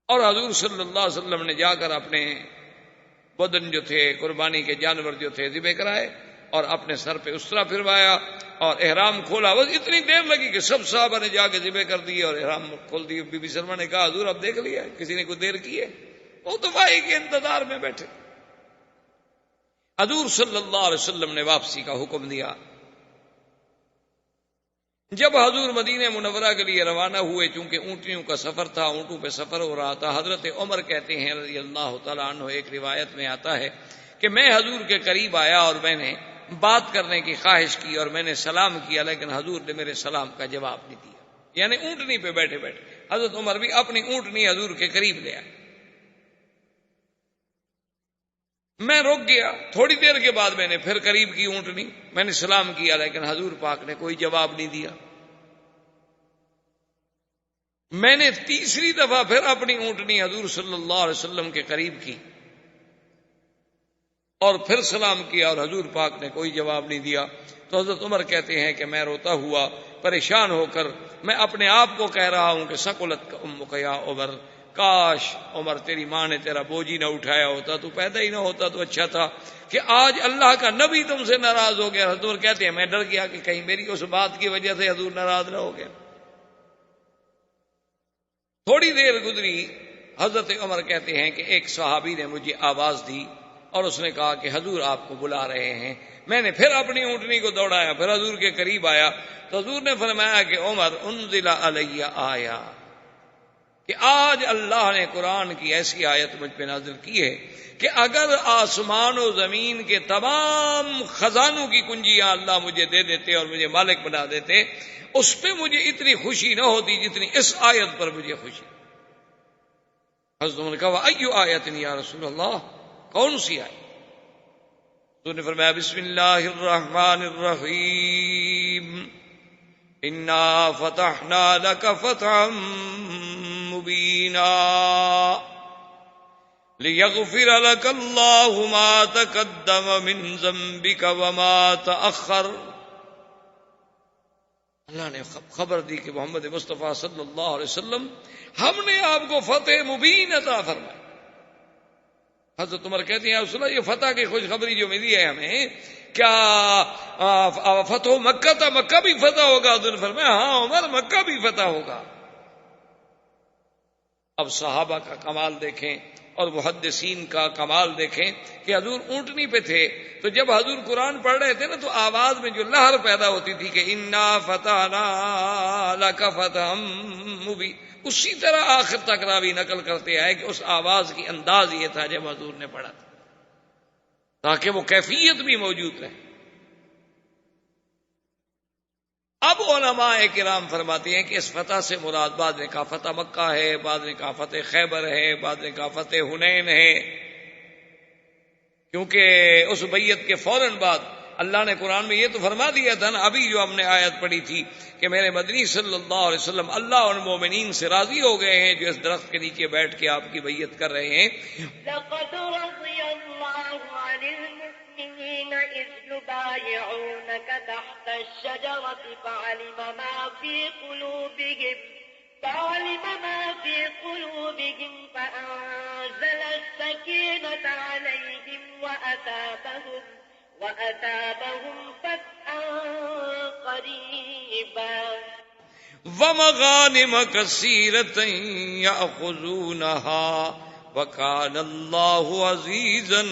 اور حضور صلی اللہ علیہ وسلم نے جا کر اپنے بدن جو تھے، قربانی کے جانور جو تھے ذبح کرائے، اور اپنے سر پہ اسرا پھروایا اور احرام کھولا۔ بس اتنی دیر لگی کہ سب صحابہ نے جا کے ذبح کر دی اور احرام کھول دی۔ بی بی سلمہ نے کہا حضور اب دیکھ لیا، کسی نے کوئی دیر کی ہے؟ وہ تو بھائی کے انتظار میں بیٹھے۔ حضور صلی اللہ علیہ وسلم نے واپسی کا حکم دیا۔ جب حضور مدینہ منورہ کے لیے روانہ ہوئے، چونکہ اونٹنیوں کا سفر تھا، اونٹوں پہ سفر ہو رہا تھا، حضرت عمر کہتے ہیں رضی اللہ تعالیٰ عنہ، ایک روایت میں آتا ہے کہ میں حضور کے قریب آیا اور میں نے بات کرنے کی خواہش کی اور میں نے سلام کیا، لیکن حضور نے میرے سلام کا جواب نہیں دیا۔ یعنی اونٹنی پہ بیٹھے بیٹھے حضرت عمر بھی اپنی اونٹنی حضور کے قریب لے آئے۔ میں رک گیا، تھوڑی دیر کے بعد میں نے پھر قریب کی اونٹنی، میں نے سلام کیا، لیکن حضور پاک نے کوئی جواب نہیں دیا۔ میں نے تیسری دفعہ پھر اپنی اونٹنی حضور صلی اللہ علیہ وسلم کے قریب کی اور پھر سلام کیا، اور حضور پاک نے کوئی جواب نہیں دیا۔ تو حضرت عمر کہتے ہیں کہ میں روتا ہوا پریشان ہو کر میں اپنے آپ کو کہہ رہا ہوں کہ ثقلت امک یا عمر، کاش عمر تیری ماں نے تیرا بوجھ ہی نہ اٹھایا ہوتا، تو پیدا ہی نہ ہوتا تو اچھا تھا کہ آج اللہ کا نبی تم سے ناراض ہو گیا۔ حضور کہتے ہیں میں ڈر گیا کہ کہیں میری اس بات کی وجہ سے حضور ناراض نہ ہو گیا۔ تھوڑی دیر گزری، حضرت عمر کہتے ہیں کہ ایک صحابی نے مجھے آواز دی اور اس نے کہا کہ حضور آپ کو بلا رہے ہیں۔ میں نے پھر اپنی اونٹنی کو دوڑایا، پھر حضور کے قریب آیا تو حضور نے فرمایا کہ عمر انزل علی آیا، کہ آج اللہ نے قرآن کی ایسی آیت مجھ پہ نازل کی ہے کہ اگر آسمان و زمین کے تمام خزانوں کی کنجیاں اللہ مجھے دے دیتے اور مجھے مالک بنا دیتے، اس پہ مجھے اتنی خوشی نہ ہوتی جتنی اس آیت پر مجھے خوشی۔ حضرت عمر نے کہا ایو آیت یا رسول اللہ، کون سی آیت؟ تو نے فرمایا بسم اللہ الرحمن الرحیم انا فتحنا لک فتحا مبینا لیغفر لک اللہ ما تقدم من ذنبک وما تأخر۔ اللہ نے خبر دی کہ محمد مصطفیٰ صلی اللہ علیہ وسلم ہم نے آپ کو فتح مبین عطا فرمائی۔ حضرت عمر کہتے ہیں رسول اللہ یہ فتح کی خوشخبری جو ملی ہے ہمیں، کیا فتح مکہ تھا؟ مکہ بھی فتح ہوگا؟ حضور نے فرمایا ہاں عمر مکہ بھی فتح ہوگا۔ اب صحابہ کا کمال دیکھیں اور محدثین کا کمال دیکھیں کہ حضور اونٹنی پہ تھے تو جب حضور قرآن پڑھ رہے تھے نا تو آواز میں جو لہر پیدا ہوتی تھی کہ انا فتحنا لک فتحا مبینا، اسی طرح آخر تک راوی نقل کرتے آئے کہ اس آواز کی انداز یہ تھا جب حضور نے پڑھا تھا، تاکہ وہ کیفیت بھی موجود رہے۔ اب علماء کرام فرماتے ہیں کہ اس فتح سے مراد بعض نے کہا فتح مکہ ہے، بعض نے کہا فتح خیبر ہے، بعض نے کہا فتح حنین ہے، کیونکہ اس بیعت کے فوراً بعد اللہ نے قرآن میں یہ تو فرما دیا تھا نا، ابھی جو ہم نے آیت پڑھی تھی کہ میرے مدنی صلی اللہ علیہ وسلم اللہ اور مومنین سے راضی ہو گئے ہیں جو اس درخت کے نیچے بیٹھ کے آپ کی بیعت کر رہے ہیں۔ لقد رضي الله عن المؤمنين إذ يبايعونك تحت الشجرة فعلم ما في قلوبهم فأنزل السكينة عليهم وأثابهم فتحا قريبا ومغانم كثيرة يأخذونها وكان الله عزيزا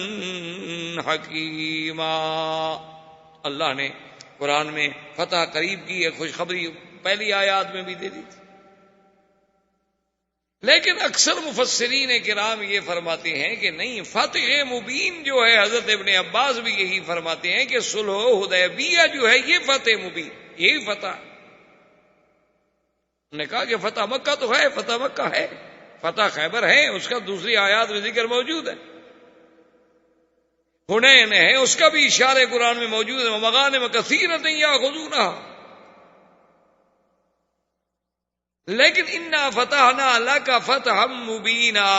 حكيما۔ اللہ نے قرآن میں فتح قریب کی ایک خوشخبری پہلی آیات میں بھی دے دی تھی، لیکن اکثر مفسرین کرام یہ فرماتے ہیں کہ نہیں، فتح مبین جو ہے حضرت ابن عباس بھی یہی فرماتے ہیں کہ صلح حدیبیہ جو ہے یہ فتح مبین، یہی فتح۔ انہوں نے کہا کہ فتح مکہ تو ہے، فتح مکہ ہے، فتح خیبر ہے، اس کا دوسری آیات میں ذکر موجود ہے، حنین ہے، اس کا بھی اشارے قرآن میں موجود ہے، ومغانم کثیرۃ یاخذونها، لیکن انا فتحنا لک فتحا مبینا،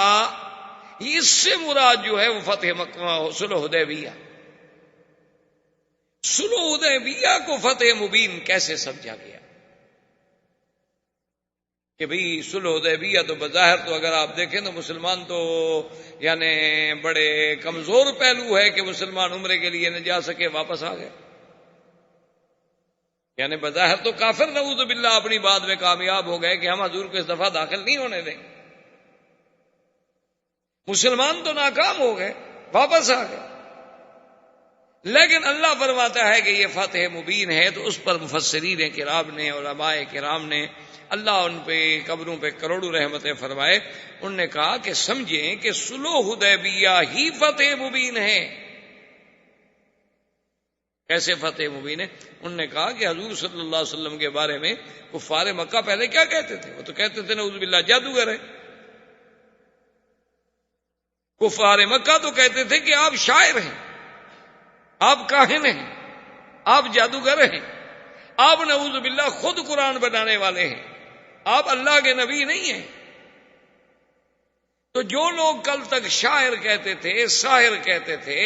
اس سے مراد جو ہے وہ فتح مکہ صلح حدیبیہ۔ صلح حدیبیہ کو فتح مبین کیسے سمجھا گیا کہ بھئی صلح حدیبیہ تو بظاہر تو اگر آپ دیکھیں تو مسلمان تو یعنی بڑے کمزور پہلو ہے کہ مسلمان عمرے کے لیے نہ جا سکے، واپس آ گئے، یعنی بظاہر تو کافر نعوذ باللہ اپنی بات میں کامیاب ہو گئے کہ ہم حضور کو اس دفعہ داخل نہیں ہونے دیں، مسلمان تو ناکام ہو گئے، واپس آ گئے، لیکن اللہ فرماتا ہے کہ یہ فتح مبین ہے، تو اس پر مفسرین کرام نے، علماء کرام نے، اللہ ان پہ قبروں پہ کروڑوں رحمتیں فرمائے، انہوں نے کہا کہ سمجھیں کہ صلح حدیبیہ ہی فتح مبین ہے۔ کیسے فتح مبین ہے؟ انہوں نے کہا کہ حضور صلی اللہ علیہ وسلم کے بارے میں کفار مکہ پہلے کیا کہتے تھے؟ وہ تو کہتے تھے نعوذ باللہ جادوگر ہے، کفار مکہ تو کہتے تھے کہ آپ شاعر ہیں، آپ کاہن ہیں، آپ جادوگر ہیں، آپ نعوذ باللہ خود قرآن بنانے والے ہیں، آپ اللہ کے نبی نہیں ہیں۔ تو جو لوگ کل تک شاعر کہتے تھے، ساحر کہتے تھے،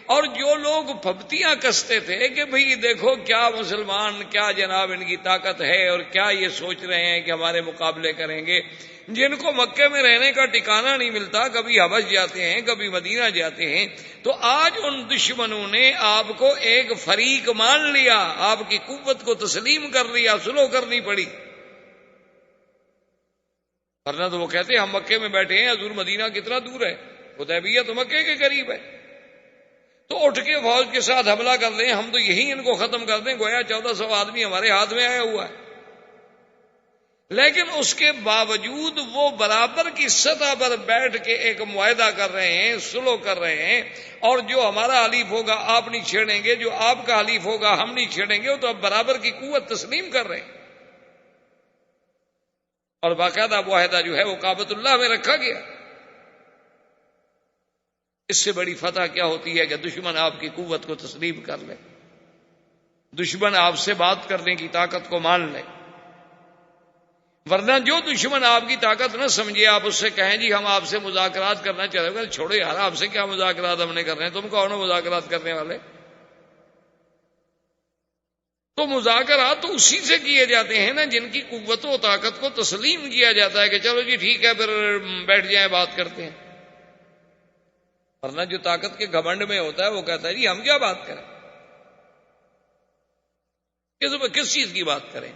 اور جو لوگ پھپتیاں کستے تھے کہ بھئی دیکھو کیا مسلمان، کیا جناب ان کی طاقت ہے، اور کیا یہ سوچ رہے ہیں کہ ہمارے مقابلے کریں گے، جن کو مکے میں رہنے کا ٹھکانہ نہیں ملتا، کبھی حبش جاتے ہیں، کبھی مدینہ جاتے ہیں، تو آج ان دشمنوں نے آپ کو ایک فریق مان لیا، آپ کی قوت کو تسلیم کر لیا، سلو کرنی پڑی، ورنہ تو وہ کہتے ہیں ہم مکے میں بیٹھے ہیں، حضور مدینہ کتنا دور ہے، حدیبیہ تو مکے کے قریب ہے، تو اٹھ کے فوج کے ساتھ حملہ کر لیں، ہم تو یہی ان کو ختم کر دیں، گویا 1400 آدمی ہمارے ہاتھ میں آیا ہوا ہے۔ لیکن اس کے باوجود وہ برابر کی سطح پر بیٹھ کے ایک معاہدہ کر رہے ہیں، سلو کر رہے ہیں، اور جو ہمارا حلیف ہوگا آپ نہیں چھیڑیں گے، جو آپ کا حلیف ہوگا ہم نہیں چھیڑیں گے، وہ تو اب برابر کی قوت تسلیم کر رہے ہیں، اور باقاعدہ معاہدہ جو ہے وہ کعبۃ اللہ میں رکھا گیا۔ اس سے بڑی فتح کیا ہوتی ہے کہ دشمن آپ کی قوت کو تسلیم کر لے، دشمن آپ سے بات کرنے کی طاقت کو مان لے، ورنہ جو دشمن آپ کی طاقت نہ سمجھے، آپ اس سے کہیں جی ہم آپ سے مذاکرات کرنا چاہتے ہیں، چھوڑو یار آپ سے کیا مذاکرات ہم نے کرنے ہیں، تم کون ہو مذاکرات کرنے والے؟ تو مذاکرات تو اسی سے کیے جاتے ہیں نا جن کی قوت و طاقت کو تسلیم کیا جاتا ہے کہ چلو جی ٹھیک ہے پھر بیٹھ جائیں بات کرتے ہیں، ورنہ جو طاقت کے گھمنڈ میں ہوتا ہے وہ کہتا ہے جی ہم کیا بات کریں، کس چیز کی بات کریں۔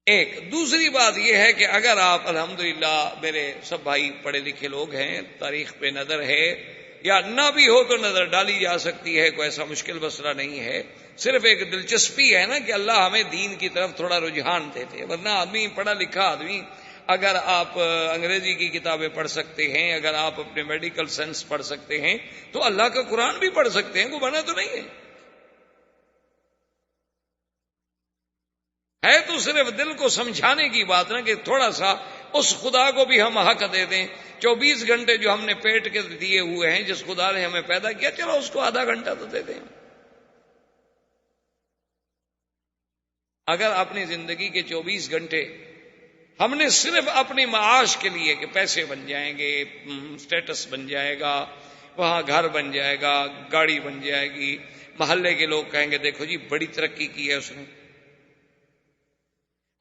ایک دوسری بات یہ ہے کہ اگر آپ الحمدللہ میرے سب بھائی پڑھے لکھے لوگ ہیں، تاریخ پہ نظر ہے، یا نہ بھی ہو تو نظر ڈالی جا سکتی ہے، کوئی ایسا مشکل مسئلہ نہیں ہے، صرف ایک دلچسپی ہے نا کہ اللہ ہمیں دین کی طرف تھوڑا رجحان دیتے، ورنہ آدمی پڑھا لکھا آدمی، اگر آپ انگریزی کی کتابیں پڑھ سکتے ہیں، اگر آپ اپنے میڈیکل سائنس پڑھ سکتے ہیں، تو اللہ کا قرآن بھی پڑھ سکتے ہیں، کوئی منع تو نہیں ہے تو صرف دل کو سمجھانے کی بات نا کہ تھوڑا سا اس خدا کو بھی ہم حق دے دیں، 24 گھنٹے جو ہم نے پیٹ کے دیے ہوئے ہیں، جس خدا نے ہمیں پیدا کیا، چلو اس کو آدھا گھنٹہ تو دے دیں۔ اگر اپنی زندگی کے 24 گھنٹے ہم نے صرف اپنی معاش کے لیے کہ پیسے بن جائیں گے، سٹیٹس بن جائے گا، وہاں گھر بن جائے گا، گاڑی بن جائے گی، محلے کے لوگ کہیں گے دیکھو جی بڑی ترقی کی ہے اس نے،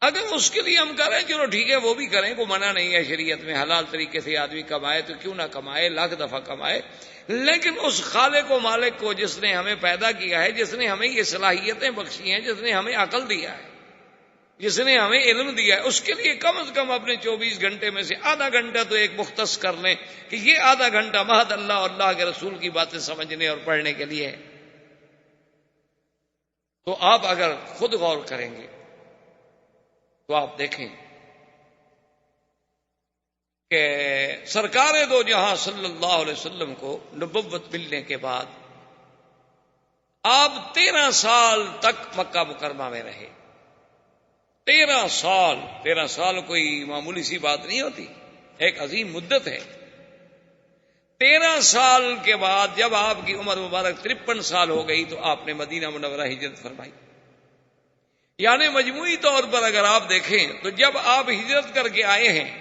اگر اس کے لیے ہم کریں چلو ٹھیک ہے وہ بھی کریں، کوئی منع نہیں ہے شریعت میں، حلال طریقے سے آدمی کمائے تو کیوں نہ کمائے، لاکھ دفعہ کمائے، لیکن اس خالق و مالک کو جس نے ہمیں پیدا کیا ہے، جس نے ہمیں یہ صلاحیتیں بخشی ہیں، جس نے ہمیں عقل دیا ہے، جس نے ہمیں علم دیا ہے، اس کے لیے کم از کم اپنے 24 گھنٹے میں سے آدھا گھنٹہ تو ایک مختص کر لیں کہ یہ آدھا گھنٹہ محض اللہ اور اللہ کے رسول کی باتیں سمجھنے اور پڑھنے کے لیے ہے۔ تو آپ اگر خود غور کریں گے تو آپ دیکھیں کہ سرکار دو جہاں صلی اللہ علیہ وسلم کو نبوت ملنے کے بعد آپ 13 سال تک مکہ مکرمہ میں رہے، 13 سال کوئی معمولی سی بات نہیں ہوتی، ایک عظیم مدت ہے۔ 13 سال کے بعد جب آپ کی عمر مبارک 53 سال ہو گئی تو آپ نے مدینہ منورہ ہجرت فرمائی، یعنی مجموعی طور پر اگر آپ دیکھیں تو جب آپ ہجرت کر کے آئے ہیں،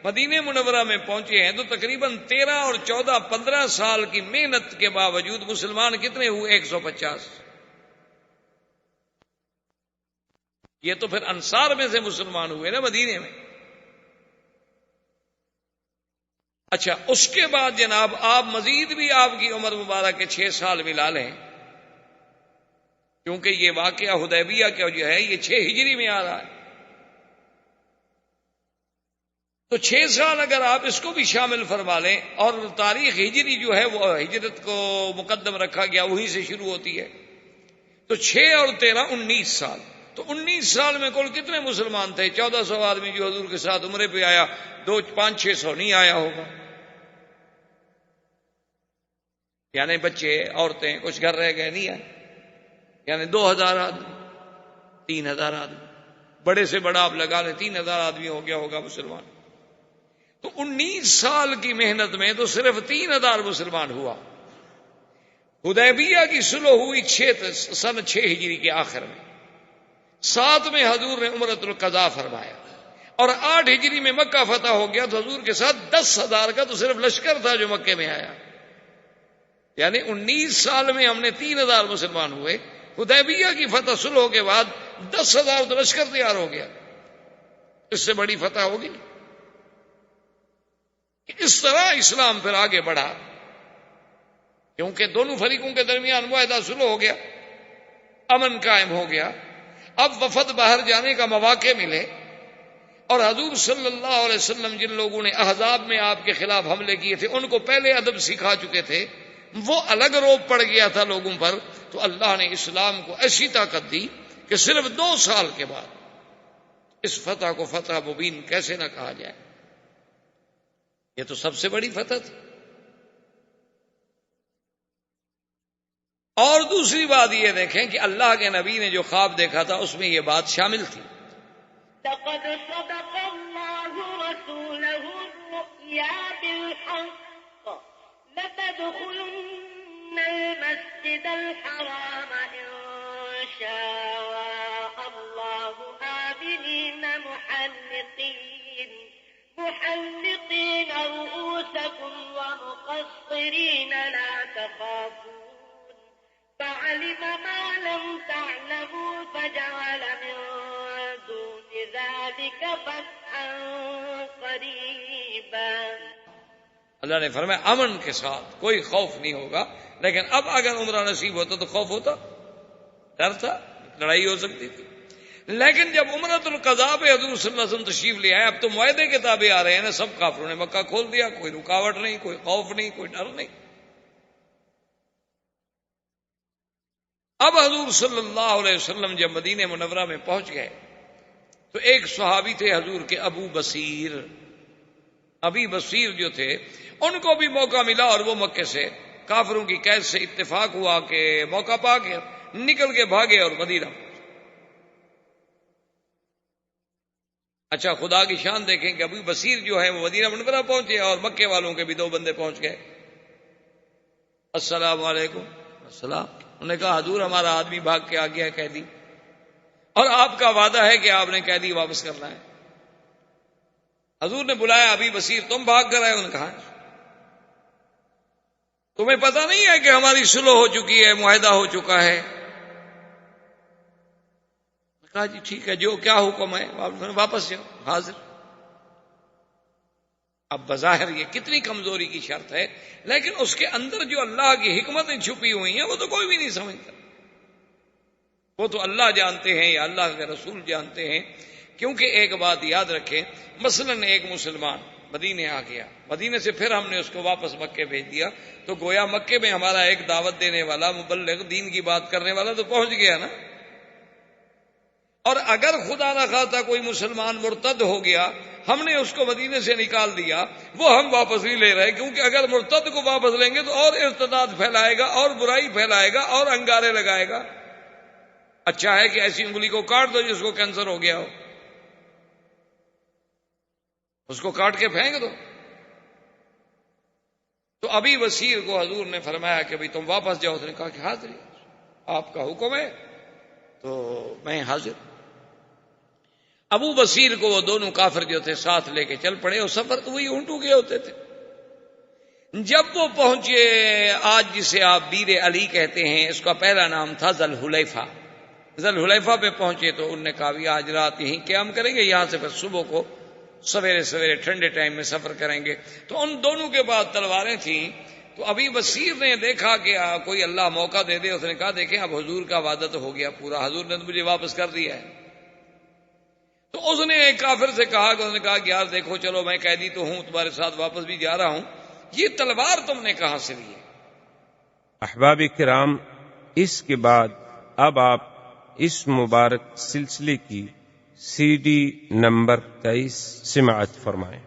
مدینہ منورہ میں پہنچے ہیں، تو تقریباً 13 اور 14 15 سال کی محنت کے باوجود مسلمان کتنے ہوئے؟ 150۔ یہ تو پھر انصار میں سے مسلمان ہوئے نا مدینے میں۔ اچھا، اس کے بعد جناب آپ مزید بھی آپ کی عمر مبارک کے 6 سال ملا لیں، کیونکہ یہ واقعہ حدیبیہ کا جو ہے یہ 6 ہجری میں آ رہا ہے، تو 6 سال اگر آپ اس کو بھی شامل فرما لیں، اور تاریخ ہجری جو ہے وہ ہجرت کو مقدم رکھا گیا، وہیں سے شروع ہوتی ہے، تو 6 اور 13 19 سال، تو 19 سال میں کل کتنے مسلمان تھے؟ 1400 آدمی جو حضور کے ساتھ عمرے پہ آیا، 500-600 نہیں آیا ہوگا، یعنی بچے عورتیں کچھ گھر رہ گئے نہیں آئے، یعنی 2000 آدمی، 3000 آدمی، بڑے سے بڑا آپ لگا لیں 3000 آدمی ہو گیا ہوگا مسلمان، تو 19 سال کی محنت میں تو صرف 3000 مسلمان ہوا۔ حدیبیہ کی صلح ہوئی سن 6 ہجری کے آخر میں، 7 میں حضور نے عمرۃ القضاء فرمایا، اور 8 ہجری میں مکہ فتح ہو گیا تو حضور کے ساتھ 10,000 کا تو صرف لشکر تھا جو مکے میں آیا، یعنی 19 سال میں ہم نے 3,000 مسلمان ہوئے. حدیبیہ کی فتح صلح کے بعد 10,000 تو لشکر تیار ہو گیا. اس سے بڑی فتح ہوگی؟ اس طرح اسلام پھر آگے بڑھا، کیونکہ دونوں فریقوں کے درمیان معاہدہ صلح ہو گیا، امن قائم ہو گیا. اب وفد باہر جانے کا مواقع ملے، اور حضور صلی اللہ علیہ وسلم جن لوگوں نے احزاب میں آپ کے خلاف حملے کیے تھے ان کو پہلے ادب سکھا چکے تھے، وہ الگ روب پڑ گیا تھا لوگوں پر. تو اللہ نے اسلام کو ایسی طاقت دی کہ صرف 2 سال کے بعد اس فتح کو فتح مبین کیسے نہ کہا جائے. یہ تو سب سے بڑی فتح تھی. اور دوسری بات یہ دیکھیں کہ اللہ کے نبی نے جو خواب دیکھا تھا اس میں یہ بات شامل تھی. لقد صدق الله رسوله الرؤيا بالحق لتدخلن المسجد الحرام إن شاء الله آمنين محلقين رؤوسكم ومقصرين لا تخافون فعلم ما لم تعلموا فجعل من دون ذلك فتحا قريبا. اللہ نے فرمایا امن کے ساتھ کوئی خوف نہیں ہوگا. لیکن اب اگر عمرہ نصیب ہوتا تو خوف ہوتا، ڈر تھا، لڑائی ہو سکتی تھی. لیکن جب عمرۃ القضاء پہ حضور صلی اللہ علیہ وسلم تشریف لے آئے، اب تو معاہدے کے تابع آ رہے ہیں نا، سب کافروں نے مکہ کھول دیا، کوئی رکاوٹ نہیں، کوئی خوف نہیں، کوئی ڈر نہیں. اب حضور صلی اللہ علیہ وسلم جب مدینہ منورہ میں پہنچ گئے تو ایک صحابی تھے حضور کے ابو بصیر جو تھے، ان کو بھی موقع ملا اور وہ مکے سے کافروں کی قید سے اتفاق ہوا کہ موقع پا کے نکل کے بھاگے اور مدینہ. اچھا خدا کی شان دیکھیں کہ ابو بصیر جو ہے وہ مدینہ منورہ پہنچے اور مکے والوں کے بھی 2 بندے پہنچ گئے. السلام علیکم. السلام. انہوں نے کہا حضور ہمارا آدمی بھاگ کے آ گیا قیدی، اور آپ کا وعدہ ہے کہ آپ نے قیدی واپس کرنا ہے. حضور نے بلایا ابی بصیر تم بھاگ کر آئے؟ انہوں نے کہا تمہیں پتہ نہیں ہے کہ ہماری صلح ہو چکی ہے، معاہدہ ہو چکا ہے؟ کہا جی ٹھیک ہے، جو کیا حکم ہے واپس جاؤ. حاضر. اب بظاہر یہ کتنی کمزوری کی شرط ہے، لیکن اس کے اندر جو اللہ کی حکمتیں چھپی ہوئی ہیں وہ تو کوئی بھی نہیں سمجھتا. وہ تو اللہ جانتے ہیں یا اللہ کے رسول جانتے ہیں. کیونکہ ایک بات یاد رکھیں، مثلا ایک مسلمان مدینے آ گیا، مدینے سے پھر ہم نے اس کو واپس مکے بھیج دیا، تو گویا مکے میں ہمارا ایک دعوت دینے والا مبلغ دین کی بات کرنے والا تو پہنچ گیا نا. اور اگر خدا نہ خواستہ کوئی مسلمان مرتد ہو گیا، ہم نے اس کو مدینے سے نکال دیا، وہ ہم واپس نہیں لے رہے، کیونکہ اگر مرتد کو واپس لیں گے تو اور ارتداد پھیلائے گا اور برائی پھیلائے گا اور انگارے لگائے گا. اچھا ہے کہ ایسی انگلی کو کاٹ دو جس کو کینسر ہو گیا ہو، اس کو کاٹ کے پھینک دو. تو ابی بصیر کو حضور نے فرمایا کہ بھئی تم واپس جاؤ. اس نے کہا کہ حاضر، آپ کا حکم ہے تو میں حاضر. ابو بصیر کو وہ دونوں کافر جو تھے ساتھ لے کے چل پڑے، اور سفر تو وہی اونٹوں کے ہوتے تھے. جب وہ پہنچے آج جسے آپ بیر علی کہتے ہیں، اس کا پہلا نام تھا ذوالحلیفہ. ذوالحلیفہ پہ پہنچے تو انہوں نے کہا بھی آج رات یہیں قیام کریں گے، یہاں سے پھر صبح کو سویرے سویرے ٹھنڈے ٹائم میں سفر کریں گے. تو ان دونوں کے بعد تلواریں تھیں. تو ابھی بصیر نے دیکھا کہ کوئی اللہ موقع دے دے. اس نے کہا دیکھیں اب حضور کا وعدہ تو ہو گیا پورا، حضور نے تو مجھے واپس کر دیا ہے. تو اس نے ایک کافر سے کہا کہ اس نے کہا کہ یار دیکھو چلو میں قیدی تو ہوں، تمہارے ساتھ واپس بھی جا رہا ہوں، یہ تلوار تم نے کہاں سے لی ہے؟ احباب کرام، اس کے بعد اب آپ اس مبارک سلسلے کی CD نمبر 23 سماعت فرمائیں.